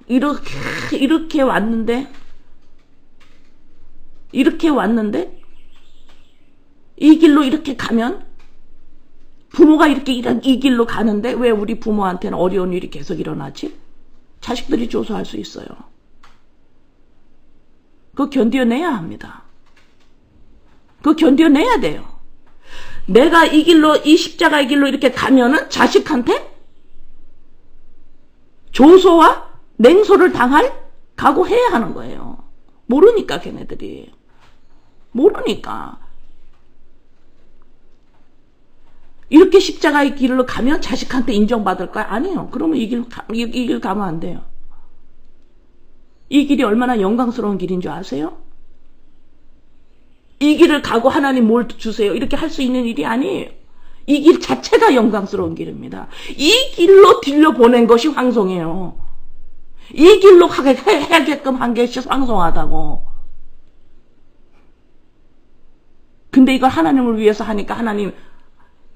이렇게 왔는데 이 길로 이렇게 가면 부모가 이렇게 이 길로 가는데 왜 우리 부모한테는 어려운 일이 계속 일어나지? 자식들이 조소할 수 있어요. 그거 견뎌내야 합니다. 그거 견뎌내야 돼요. 내가 이 길로, 이 십자가의 길로 이렇게 가면은 자식한테 조소와 냉소를 당할 각오해야 하는 거예요. 모르니까 걔네들이. 모르니까. 이렇게 십자가의 길로 가면 자식한테 인정받을 거야? 아니에요. 그러면 이 길 가면 안 돼요. 이 길이 얼마나 영광스러운 길인 줄 아세요? 이 길을 가고 하나님 뭘 주세요. 이렇게 할 수 있는 일이 아니에요. 이 길 자체가 영광스러운 길입니다. 이 길로 들려보낸 것이 황송해요. 이 길로 해야게끔 한 것이 황송하다고. 근데 이걸 하나님을 위해서 하니까 하나님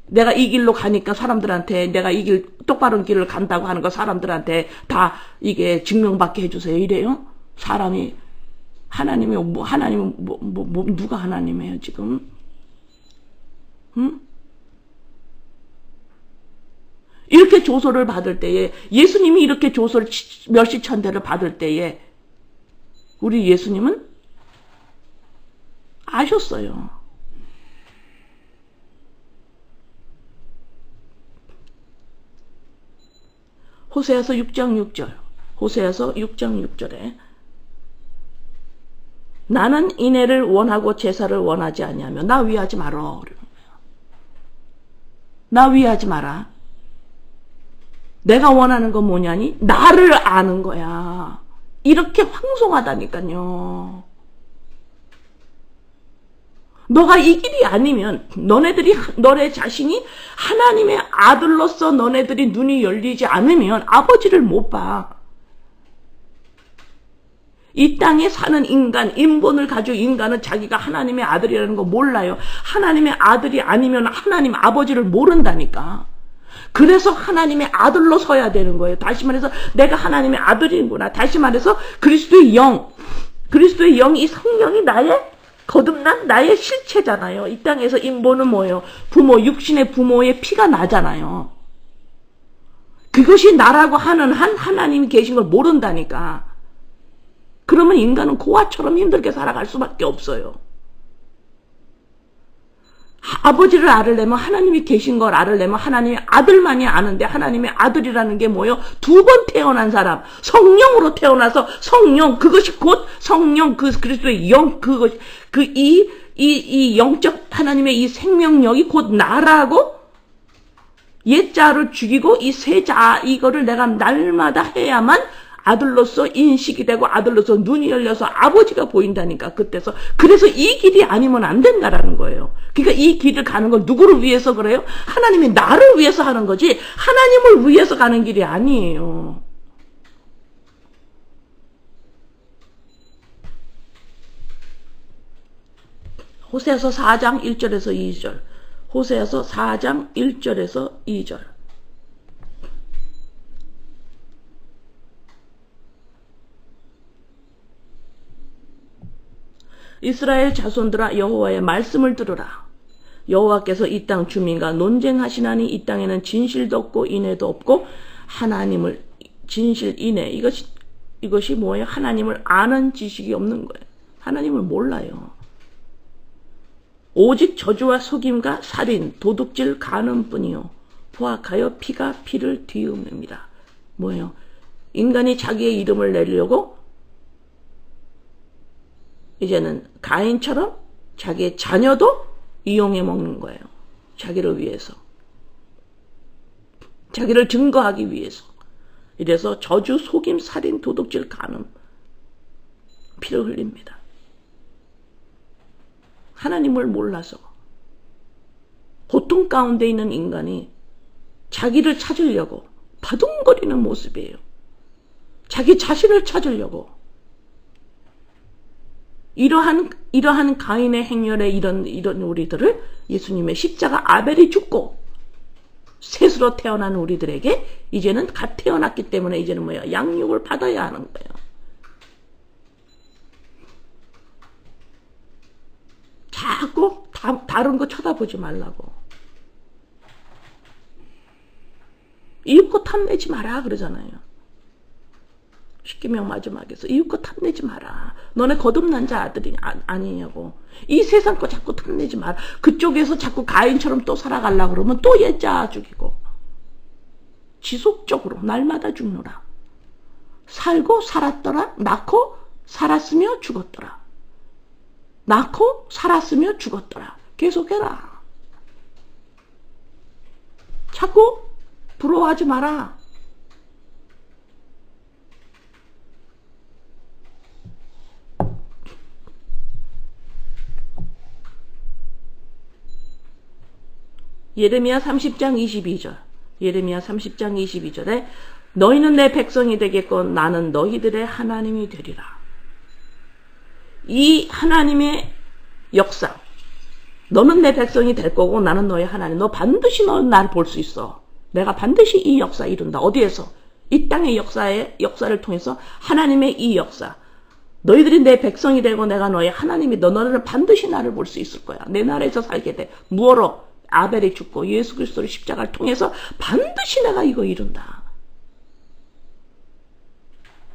내가 이 길로 가니까 사람들한테 내가 이 길 똑바른 길을 간다고 하는 거 사람들한테 다 이게 증명받게 해주세요. 이래요? 사람이 하나님이 누가 하나님이에요 지금? 응? 이렇게 조소를 받을 때에 예수님이 이렇게 조소를 멸시천대를 받을 때에 우리 예수님은 아셨어요. 호세아서 6장 6절에 나는 인애를 원하고 제사를 원하지 아니하며 나 위하지 마라. 나 위하지 마라. 내가 원하는 건 뭐냐니? 나를 아는 거야. 이렇게 황송하다니까요. 너가 이 길이 아니면 너네 자신이 하나님의 아들로서 너네들이 눈이 열리지 않으면 아버지를 못 봐. 이 땅에 사는 인간, 인본을 가지고 인간은 자기가 하나님의 아들이라는 거 몰라요. 하나님의 아들이 아니면 하나님 아버지를 모른다니까. 그래서 하나님의 아들로 서야 되는 거예요. 다시 말해서 내가 하나님의 아들이구나. 다시 말해서 그리스도의 영, 이 성령이 거듭난 나의 실체잖아요. 이 땅에서 인본은 뭐예요? 육신의 부모의 피가 나잖아요. 그것이 나라고 하는 한 하나님이 계신 걸 모른다니까. 그러면 인간은 고아처럼 힘들게 살아갈 수밖에 없어요. 아버지를 알으려면 하나님이 계신 걸 알으려면 하나님의 아들만이 아는데 하나님의 아들이라는 게 뭐예요? 두 번 태어난 사람, 성령으로 태어나서 성령, 그것이 곧 성령, 그 그리스도의 영, 그것, 이 영적 하나님의 이 생명력이 곧 나라고 옛자를 죽이고 이 세자 이거를 내가 날마다 해야만 아들로서 인식이 되고 아들로서 눈이 열려서 아버지가 보인다니까. 그래서 이 길이 아니면 안 된다라는 거예요. 그러니까 이 길을 가는 건 누구를 위해서 그래요? 하나님이 나를 위해서 하는 거지 하나님을 위해서 가는 길이 아니에요. 호세아서 4장 1절에서 2절. 호세아서 4장 1절에서 2절. 이스라엘 자손들아 여호와의 말씀을 들으라. 여호와께서 이 땅 주민과 논쟁하시나니 이 땅에는 진실도 없고 인애도 없고 하나님을 진실 인애 이것이 뭐예요? 하나님을 아는 지식이 없는 거예요. 하나님을 몰라요. 오직 저주와 속임과 살인, 도둑질, 간음뿐이요. 포악하여 피가 피를 뒤엎습니다. 뭐예요? 인간이 자기의 이름을 내려고 이제는 가인처럼 자기의 자녀도 이용해 먹는 거예요. 자기를 위해서. 자기를 증거하기 위해서. 이래서 저주, 속임, 살인, 도둑질, 간음 피를 흘립니다. 하나님을 몰라서 고통 가운데 있는 인간이 자기를 찾으려고 바둥거리는 모습이에요. 자기 자신을 찾으려고. 이러한 가인의 행렬에 이런 우리들을 예수님의 십자가 아벨이 죽고 셋으로 태어난 우리들에게 이제는 갓 태어났기 때문에 이제는 뭐야? 양육을 받아야 하는 거예요. 자꾸 다른 거 쳐다보지 말라고. 이웃거 탐내지 마라 그러잖아요. 십계명 마지막에서 이웃거 탐내지 마라. 너네 거듭난 자 아들이 아니냐고. 이 세상 거 자꾸 탐내지 마라. 그쪽에서 자꾸 가인처럼 또 살아가려고 그러면 또 옛자 죽이고. 지속적으로 날마다 죽노라. 살고 살았더라. 낳고 살았으며 죽었더라. 낳고 살았으며 죽었더라. 계속해라. 자꾸 부러워하지 마라. 예레미야 30장 22절. 예레미야 30장 22절에 너희는 내 백성이 되겠고 나는 너희들의 하나님이 되리라. 이 하나님의 역사. 너는 내 백성이 될 거고 나는 너의 하나님. 너 반드시 너는 나를 볼 수 있어. 내가 반드시 이 역사 이룬다. 어디에서? 이 땅의 역사를 통해서 하나님의 이 역사. 너희들이 내 백성이 되고 내가 너의 하나님이 너는 반드시 나를 볼 수 있을 거야. 내 나라에서 살게 돼. 무엇으로? 아벨이 죽고 예수 그리스도의 십자가를 통해서 반드시 내가 이거 이룬다.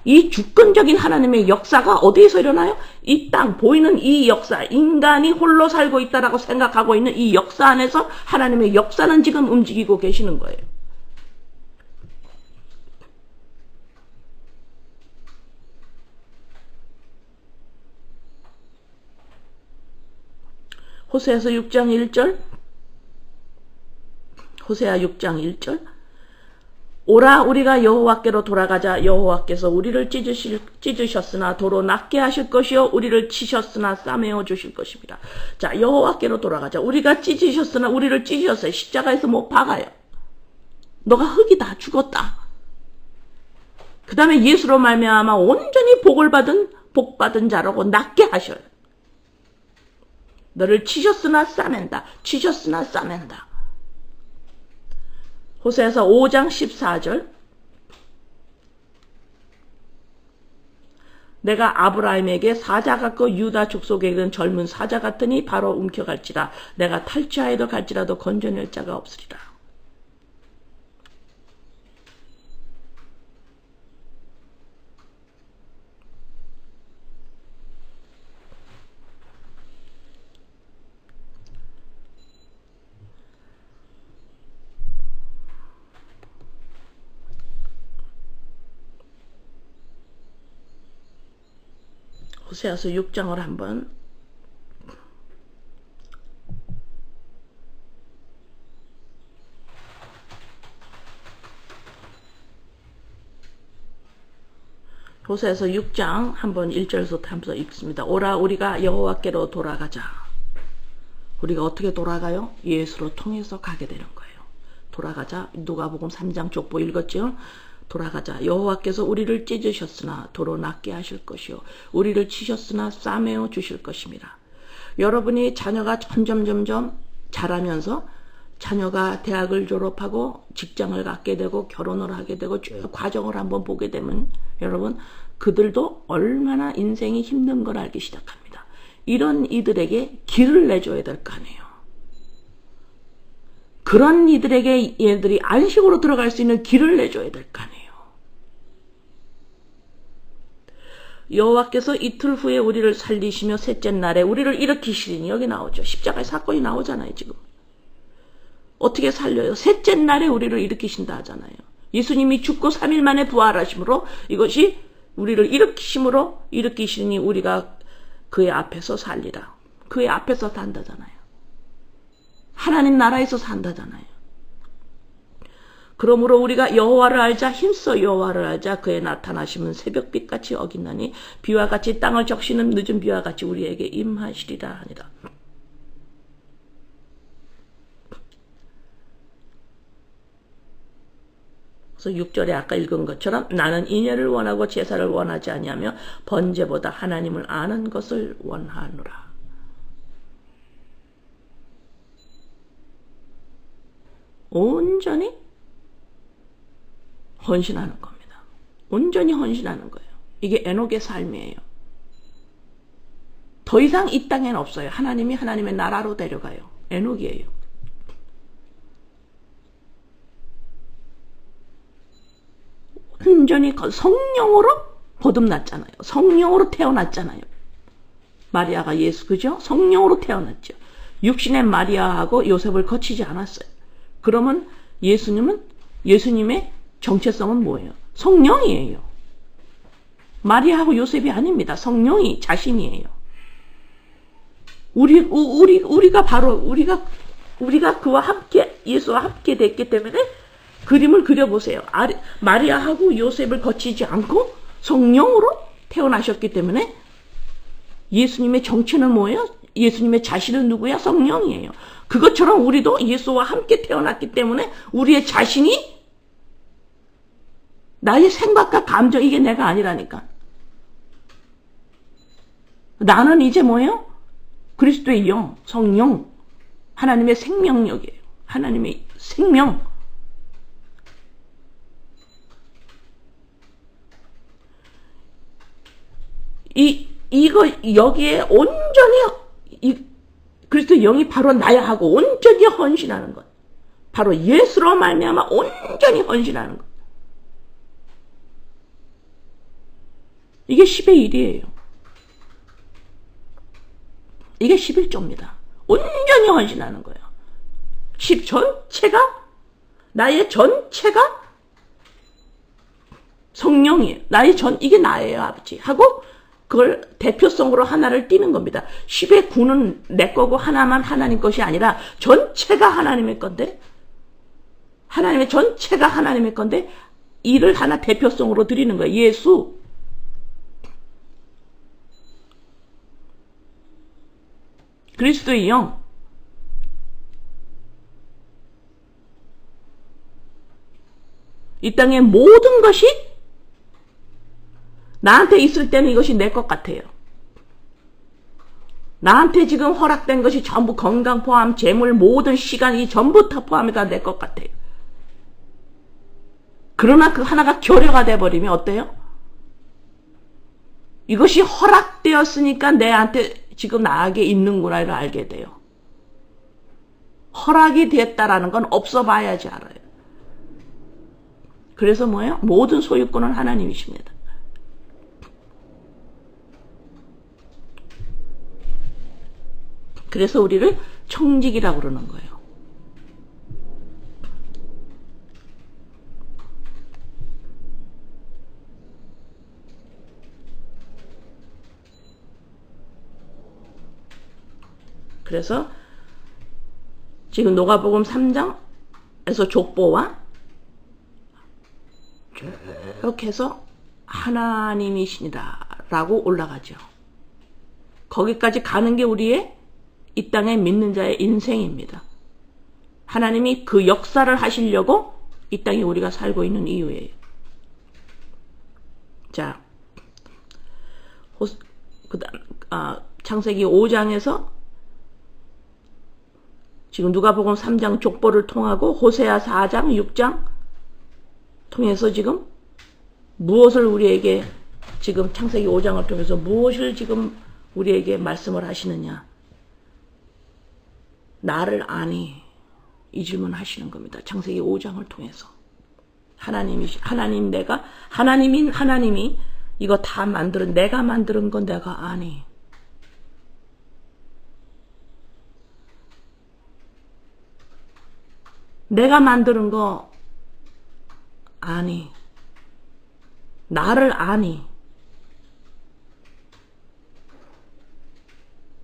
이 주권적인 하나님의 역사가 어디에서 일어나요? 이 땅 보이는 이 역사, 인간이 홀로 살고 있다라고 생각하고 있는 이 역사 안에서 하나님의 역사는 지금 움직이고 계시는 거예요. 호세아서 6장 1절. 호세아 6장 1절. 오라 우리가 여호와께로 돌아가자. 여호와께서 우리를 찢으셨으나 도로 낫게 하실 것이요 우리를 치셨으나 싸매어 주실 것입니다. 자, 여호와께로 돌아가자. 우리가 찢으셨으나 우리를 찢으셨어요. 십자가에서 못 박아요. 너가 흙이다. 죽었다. 그 다음에 예수로 말미암아 온전히 복 받은 자라고 낫게 하셔요. 너를 치셨으나 싸맨다. 치셨으나 싸맨다. 호세아서 5장 14절. 내가 아브라함에게 사자 같고 유다 족속에게는 젊은 사자 같으니 바로 움켜갈지라. 내가 탈취하여도 갈지라도 건져낼 자가 없으리라. 호세아서 6장을 한번 호세아서 6장 한번 1절에서 한번 읽습니다. 오라 우리가 여호와께로 돌아가자. 우리가 어떻게 돌아가요? 예수로 통해서 가게 되는 거예요. 돌아가자. 누가복음 3장 족보 읽었죠? 돌아가자. 여호와께서 우리를 찢으셨으나 도로 낫게 하실 것이요 우리를 치셨으나 싸매어 주실 것입니다. 여러분이 자녀가 점점 자라면서 자녀가 대학을 졸업하고 직장을 갖게 되고 결혼을 하게 되고 쭉 과정을 한번 보게 되면 여러분 그들도 얼마나 인생이 힘든 걸 알기 시작합니다. 이런 이들에게 길을 내줘야 될 거 아니에요. 그런 이들에게 얘들이 안식으로 들어갈 수 있는 길을 내줘야 될 거 아니에요. 여호와께서 이틀 후에 우리를 살리시며 셋째 날에 우리를 일으키시리니 여기 나오죠. 십자가의 사건이 나오잖아요. 지금 어떻게 살려요? 셋째 날에 우리를 일으키신다 하잖아요. 예수님이 죽고 3일 만에 부활하심으로 이것이 우리를 일으키시니 우리가 그의 앞에서 살리라. 그의 앞에서 산다잖아요. 하나님 나라에서 산다잖아요. 그러므로 우리가 여호와를 알자 힘써 여호와를 알자 그의 나타나심은 새벽빛같이 어긴나니 비와 같이 땅을 적시는 늦은 비와 같이 우리에게 임하시리라 하니라. 그래서 6절에 아까 읽은 것처럼 나는 인애를 원하고 제사를 원하지 아니하며 번제보다 하나님을 아는 것을 원하노라. 온전히 헌신하는 겁니다. 온전히 헌신하는 거예요. 이게 에녹의 삶이에요. 더 이상 이 땅에는 없어요. 하나님이 하나님의 나라로 데려가요. 에녹이에요. 온전히 성령으로 거듭났잖아요. 성령으로 태어났잖아요. 마리아가 예수, 그죠? 성령으로 태어났죠. 육신의 마리아하고 요셉을 거치지 않았어요. 그러면 예수님의 정체성은 뭐예요? 성령이에요. 마리아하고 요셉이 아닙니다. 성령이 자신이에요. 우리가 그와 함께, 예수와 함께 됐기 때문에 그림을 그려보세요. 마리아하고 요셉을 거치지 않고 성령으로 태어나셨기 때문에 예수님의 정체는 뭐예요? 예수님의 자신은 누구야? 성령이에요. 그것처럼 우리도 예수와 함께 태어났기 때문에 우리의 자신이 나의 생각과 감정 이게 내가 아니라니까. 나는 이제 뭐예요? 그리스도의 영, 성령, 하나님의 생명력이에요. 하나님의 생명. 여기에 온전히 그리스도 영이 바로 나야 하고 온전히 헌신하는 것. 바로 예수로 말미암아 온전히 헌신하는 것. 이게 10의 1이에요. 이게 11조입니다. 온전히 헌신하는 거예요. 10 전체가 나의 전체가 성령이에요. 이게 나예요, 아버지. 하고 그걸 대표성으로 하나를 띠는 겁니다. 10의 9는 내 거고 하나만 하나님 것이 아니라 전체가 하나님의 건데 하나님의 전체가 하나님의 건데 이를 하나 대표성으로 드리는 거예요. 예수. 그리스도의 영. 이 땅의 모든 것이 나한테 있을 때는 이것이 내 것 같아요. 나한테 지금 허락된 것이 전부 건강 포함, 재물, 모든 시간이 전부 다 포함해서 내 것 같아요. 그러나 그 하나가 결여가 돼버리면 어때요? 이것이 허락되었으니까 내한테 지금 나에게 있는구나를 알게 돼요. 허락이 됐다라는 건 없어 봐야지 알아요. 그래서 뭐예요? 모든 소유권은 하나님이십니다. 그래서 우리를 청직이라고 그러는 거예요. 그래서 지금 누가복음 3장에서 족보와 이렇게 해서 하나님이시니라 라고 올라가죠. 거기까지 가는 게 우리의 이 땅에 믿는 자의 인생입니다. 하나님이 그 역사를 하시려고 이 땅에 우리가 살고 있는 이유예요. 자, 창세기 5장에서 지금 누가복음 3장 족보를 통하고 호세아 4장, 6장 통해서 지금 무엇을 우리에게 지금 창세기 5장을 통해서 무엇을 지금 우리에게 말씀을 하시느냐. 나를 아니 이 질문 하시는 겁니다. 창세기 5장을 통해서. 하나님인 하나님이 이거 다 내가 만드는 건 내가 아니. 내가 만드는 거 아니. 나를 아니.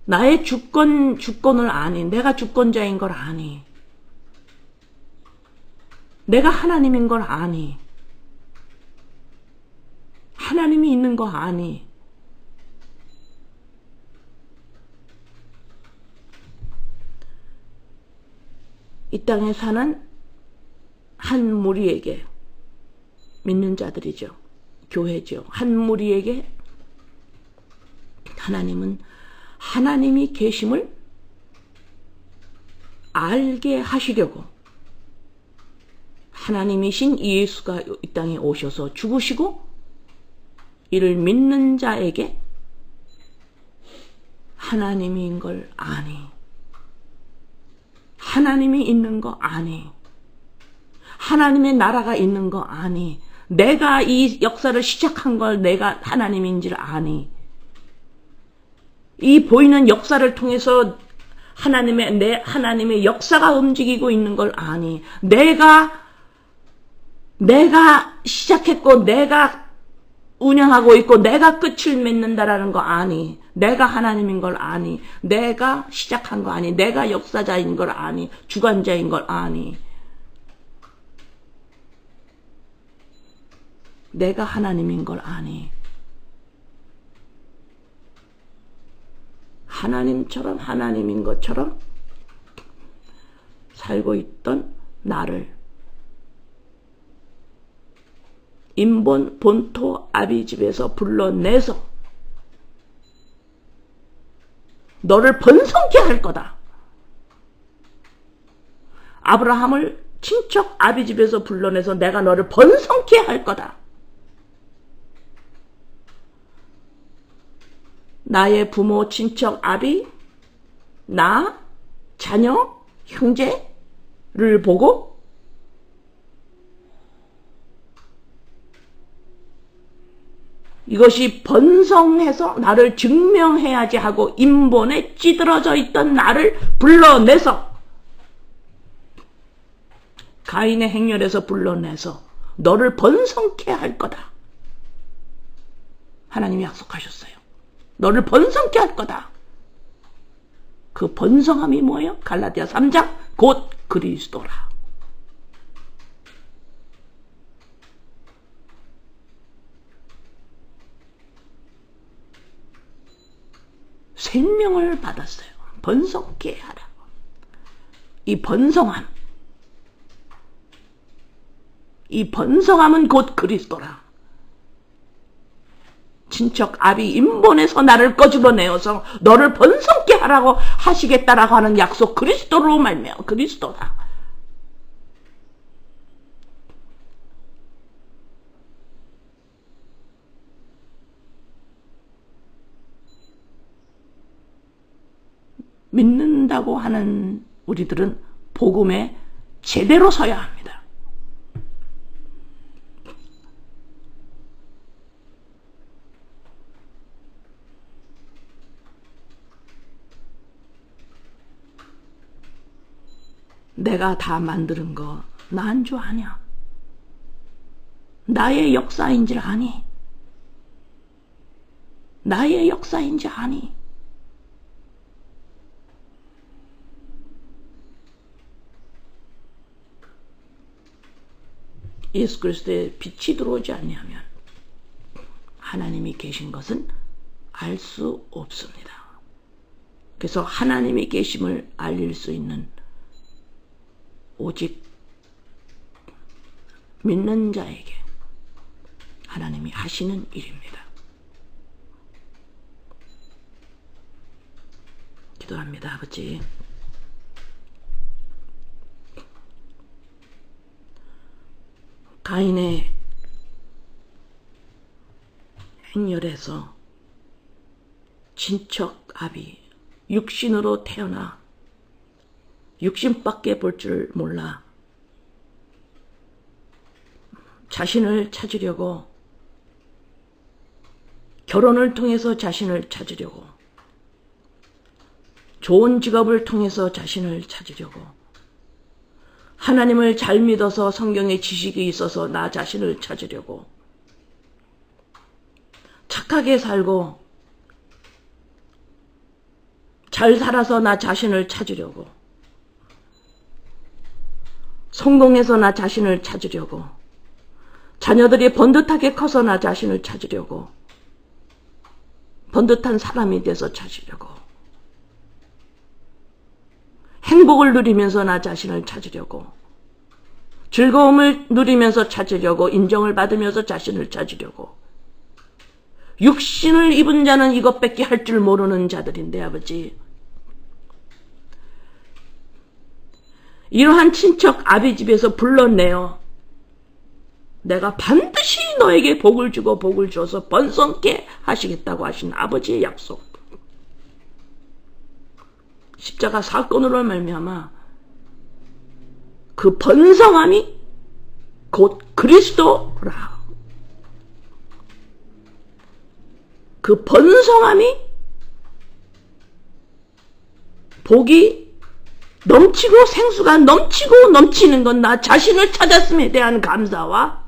나의 주권을 아니. 내가 주권자인 걸 아니. 내가 하나님인 걸 아니. 하나님이 있는 거 아니. 이 땅에 사는 한 무리에게, 믿는 자들이죠. 교회죠. 한 무리에게 하나님은 하나님이 계심을 알게 하시려고 하나님이신 예수가 이 땅에 오셔서 죽으시고 이를 믿는 자에게 하나님인 걸 아니. 하나님이 있는 거 아니. 하나님의 나라가 있는 거 아니. 내가 이 역사를 시작한 걸 내가 하나님인 줄 아니. 이 보이는 역사를 통해서 하나님의 역사가 움직이고 있는 걸 아니. 내가 시작했고 내가 운영하고 있고 내가 끝을 맺는다라는 거 아니. 내가 하나님인 걸 아니. 내가 시작한 거 아니. 내가 역사자인 걸 아니. 주관자인 걸 아니. 내가 하나님인 걸 아니. 하나님처럼 하나님인 것처럼 살고 있던 나를 인본 본토 아비집에서 불러내서 너를 번성케 할 거다. 아브라함을 친척 아비집에서 불러내서 내가 너를 번성케 할 거다. 나의 부모, 친척, 아비, 나, 자녀, 형제를 보고 이것이 번성해서 나를 증명해야지 하고 인본에 찌들어져 있던 나를 불러내서 가인의 행렬에서 불러내서 너를 번성케 할 거다. 하나님이 약속하셨어요. 너를 번성케 할 거다. 그 번성함이 뭐예요? 갈라디아 3장 곧 그리스도라. 생명을 받았어요. 번성케 하라. 이 번성함은 곧 그리스도라. 친척 아비 인본에서 나를 꺼집어내어서 너를 번성케 하라고 하시겠다라고 하는 약속, 그리스도로 말미암아 그리스도다. 믿는다고 하는 우리들은 복음에 제대로 서야 합니다. 내가 다 만드는 거 난 줄 아냐? 나의 역사인 줄 아니? 나의 역사인 줄 아니? 예수 그리스도의 빛이 들어오지 아니하면 하나님이 계신 것은 알 수 없습니다. 그래서 하나님이 계심을 알릴 수 있는 오직 믿는 자에게 하나님이 하시는 일입니다. 기도합니다. 아버지, 가인의 행렬에서 친척 아비 육신으로 태어나 육신밖에 볼 줄 몰라 자신을 찾으려고, 결혼을 통해서 자신을 찾으려고, 좋은 직업을 통해서 자신을 찾으려고, 하나님을 잘 믿어서 성경의 지식이 있어서 나 자신을 찾으려고, 착하게 살고 잘 살아서 나 자신을 찾으려고, 성공해서 나 자신을 찾으려고, 자녀들이 번듯하게 커서 나 자신을 찾으려고, 번듯한 사람이 돼서 찾으려고, 행복을 누리면서 나 자신을 찾으려고, 즐거움을 누리면서 찾으려고, 인정을 받으면서 자신을 찾으려고, 육신을 입은 자는 이것밖에 할 줄 모르는 자들인데 아버지, 이러한 친척 아비 집에서 불러내어 내가 반드시 너에게 복을 주고 복을 줘서 번성케 하시겠다고 하신 아버지의 약속, 십자가 사건으로 말미암아 그 번성함이 곧 그리스도라. 그 번성함이 복이 넘치고 생수가 넘치고 넘치는 건 나 자신을 찾았음에 대한 감사와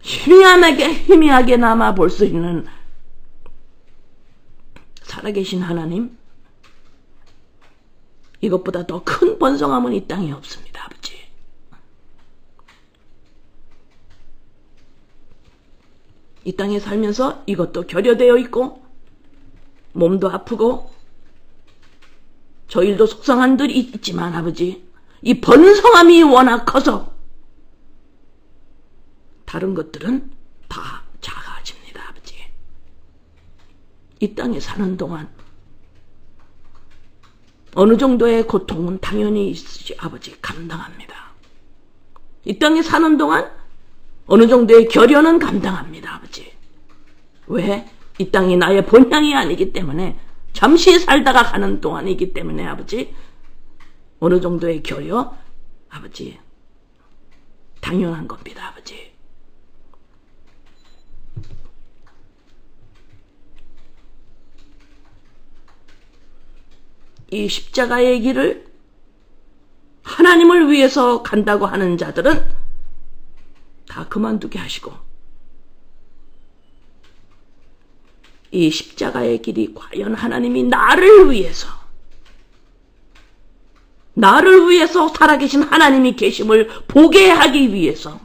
희미하게나마 볼 수 있는 살아계신 하나님, 이것보다 더 큰 번성함은 이 땅에 없습니다. 아버지, 이 땅에 살면서 이것도 결여되어 있고 몸도 아프고 저일도 속상한 들 있지만 아버지, 이 번성함이 워낙 커서 다른 것들은 다 작아집니다. 아버지, 이 땅에 사는 동안 어느 정도의 고통은 당연히 있으시 아버지 감당합니다. 이 땅에 사는 동안 어느 정도의 결여는 감당합니다. 아버지, 왜? 이 땅이 나의 본향이 아니기 때문에, 잠시 살다가 가는 동안이기 때문에 아버지, 어느 정도의 결여 아버지 당연한 겁니다. 아버지, 이 십자가의 길을 하나님을 위해서 간다고 하는 자들은 다 그만두게 하시고, 이 십자가의 길이 과연 하나님이 나를 위해서 살아계신 하나님이 계심을 보게 하기 위해서,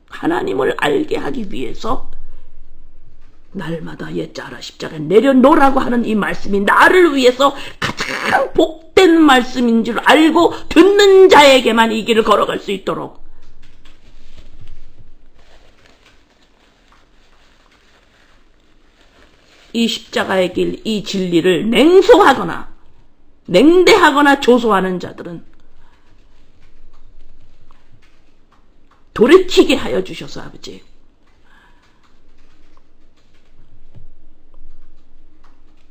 하나님을 알게 하기 위해서 날마다 옛자라 십자가에 내려놓으라고 하는 이 말씀이 나를 위해서 가장 복된 말씀인 줄 알고 듣는 자에게만 이 길을 걸어갈 수 있도록 이 십자가의 길, 이 진리를 냉소하거나 냉대하거나 조소하는 자들은 돌이키게 하여 주셔서 아버지,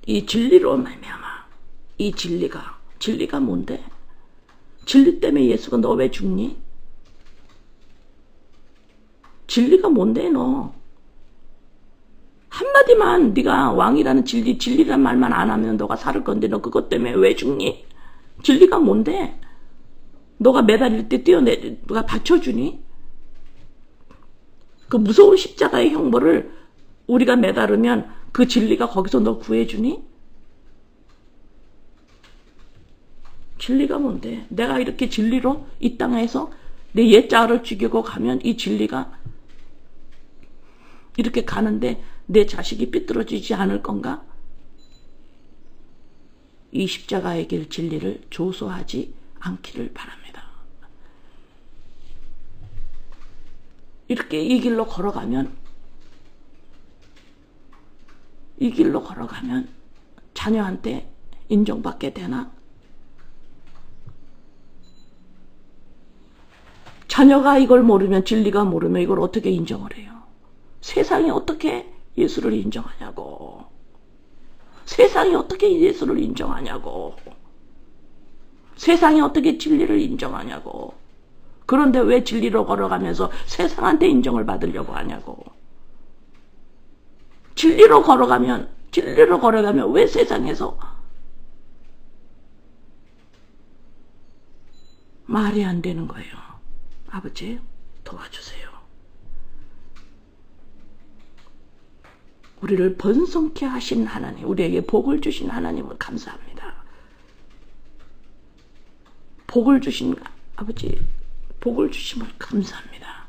이 진리로 말미암아, 이 진리가 뭔데? 진리 때문에 예수가 너 왜 죽니? 진리가 뭔데 너? 한마디만 네가 왕이라는 진리란 말만 안 하면 너가 살을 건데 너 그것 때문에 왜 죽니? 진리가 뭔데? 너가 매달릴 때 누가 받쳐주니? 그 무서운 십자가의 형벌을 우리가 매달으면 그 진리가 거기서 너 구해주니? 진리가 뭔데? 내가 이렇게 진리로 이 땅에서 내 옛자를 죽이고 가면 이 진리가 이렇게 가는데 내 자식이 삐뚤어지지 않을 건가? 이 십자가의 길 진리를 조소하지 않기를 바랍니다. 이렇게 이 길로 걸어가면 자녀한테 인정받게 되나? 자녀가 이걸 모르면, 진리가 모르면 이걸 어떻게 인정을 해요? 세상이 어떻게 예수를 인정하냐고. 세상이 어떻게 예수를 인정하냐고. 세상이 어떻게 진리를 인정하냐고. 그런데 왜 진리로 걸어가면서 세상한테 인정을 받으려고 하냐고. 진리로 걸어가면 왜 세상에서 말이 안 되는 거예요. 아버지, 도와주세요. 우리를 번성케 하신 하나님, 우리에게 복을 주신 하나님을 감사합니다. 복을 주신 아버지, 복을 주심을 감사합니다.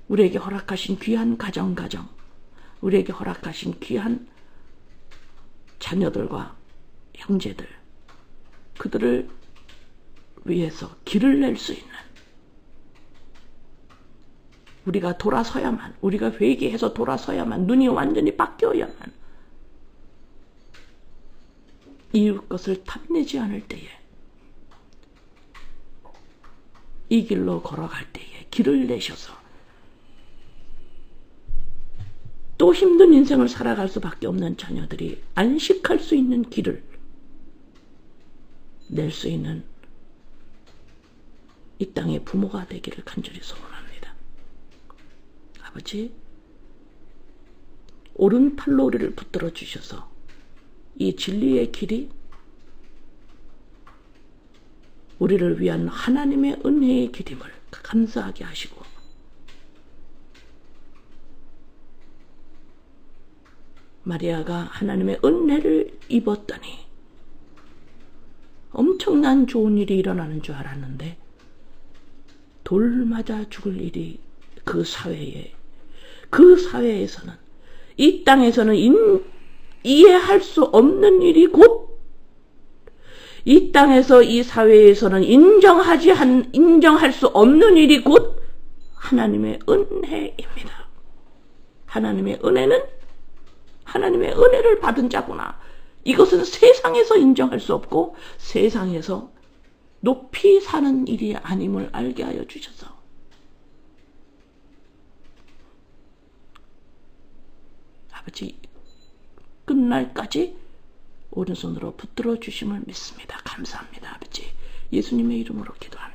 우리에게 허락하신 귀한 가정, 우리에게 허락하신 귀한 자녀들과 형제들, 그들을 위해서 길을 낼 수 있는, 우리가 돌아서야만, 우리가 회개해서 돌아서야만, 눈이 완전히 바뀌어야만, 이웃 것을 탐내지 않을 때에, 이 길로 걸어갈 때에 길을 내셔서 또 힘든 인생을 살아갈 수밖에 없는 자녀들이 안식할 수 있는 길을 낼 수 있는 이 땅의 부모가 되기를 간절히 소원합니다. 아버지, 오른팔로 우리를 붙들어 주셔서 이 진리의 길이 우리를 위한 하나님의 은혜의 길임을 감사하게 하시고, 마리아가 하나님의 은혜를 입었더니 엄청난 좋은 일이 일어나는 줄 알았는데 돌 맞아 죽을 일이 그 사회에서는, 이 땅에서는 이해할 수 없는 일이 곧 이 땅에서 이 사회에서는 인정할 수 없는 일이 곧 하나님의 은혜입니다. 하나님의 은혜를 받은 자구나. 이것은 세상에서 인정할 수 없고 세상에서 높이 사는 일이 아님을 알게 하여 주셔서 아버지, 끝날까지 오른손으로 붙들어 주심을 믿습니다. 감사합니다. 아버지, 예수님의 이름으로 기도합니다.